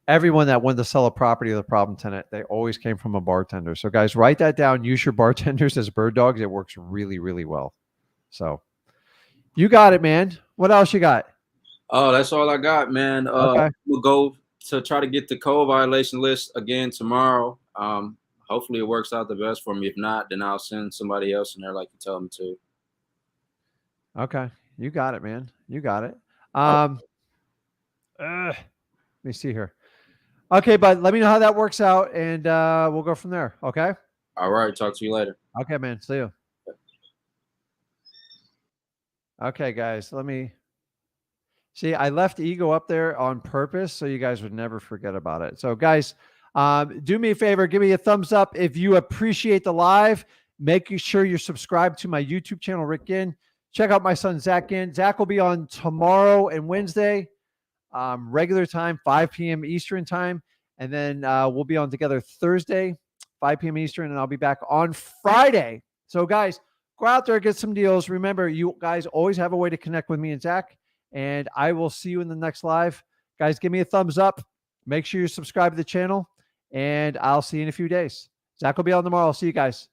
everyone that wanted to sell a property with a problem tenant. They always came from a bartender. So guys, write that down. Use your bartenders as bird dogs. It works really, really well. So you got it, man. What else you got? Oh, that's all I got, man. Okay. We'll go to try to get the code violation list again tomorrow. Hopefully it works out the best for me. If not, then I'll send somebody else in there like you tell me to. Okay. You got it, man. You got it. Let me see here. Okay, but let me know how that works out, and we'll go from there. Okay. All right. Talk to you later. Okay, man. See you. Okay, guys. Let me see. I left ego up there on purpose so you guys would never forget about it. So, guys, do me a favor. Give me a thumbs up if you appreciate the live. Make sure you're subscribed to my YouTube channel, Rick Ginn. Check out my son, Zach Ginn. Zach will be on tomorrow and Wednesday, regular time, 5 p.m. Eastern time. And then we'll be on together Thursday, 5 p.m. Eastern, and I'll be back on Friday. So, guys, go out there, get some deals. Remember, you guys always have a way to connect with me and Zach, and I will see you in the next live. Guys, give me a thumbs up. Make sure you subscribe to the channel, and I'll see you in a few days. Zach will be on tomorrow. I'll see you guys.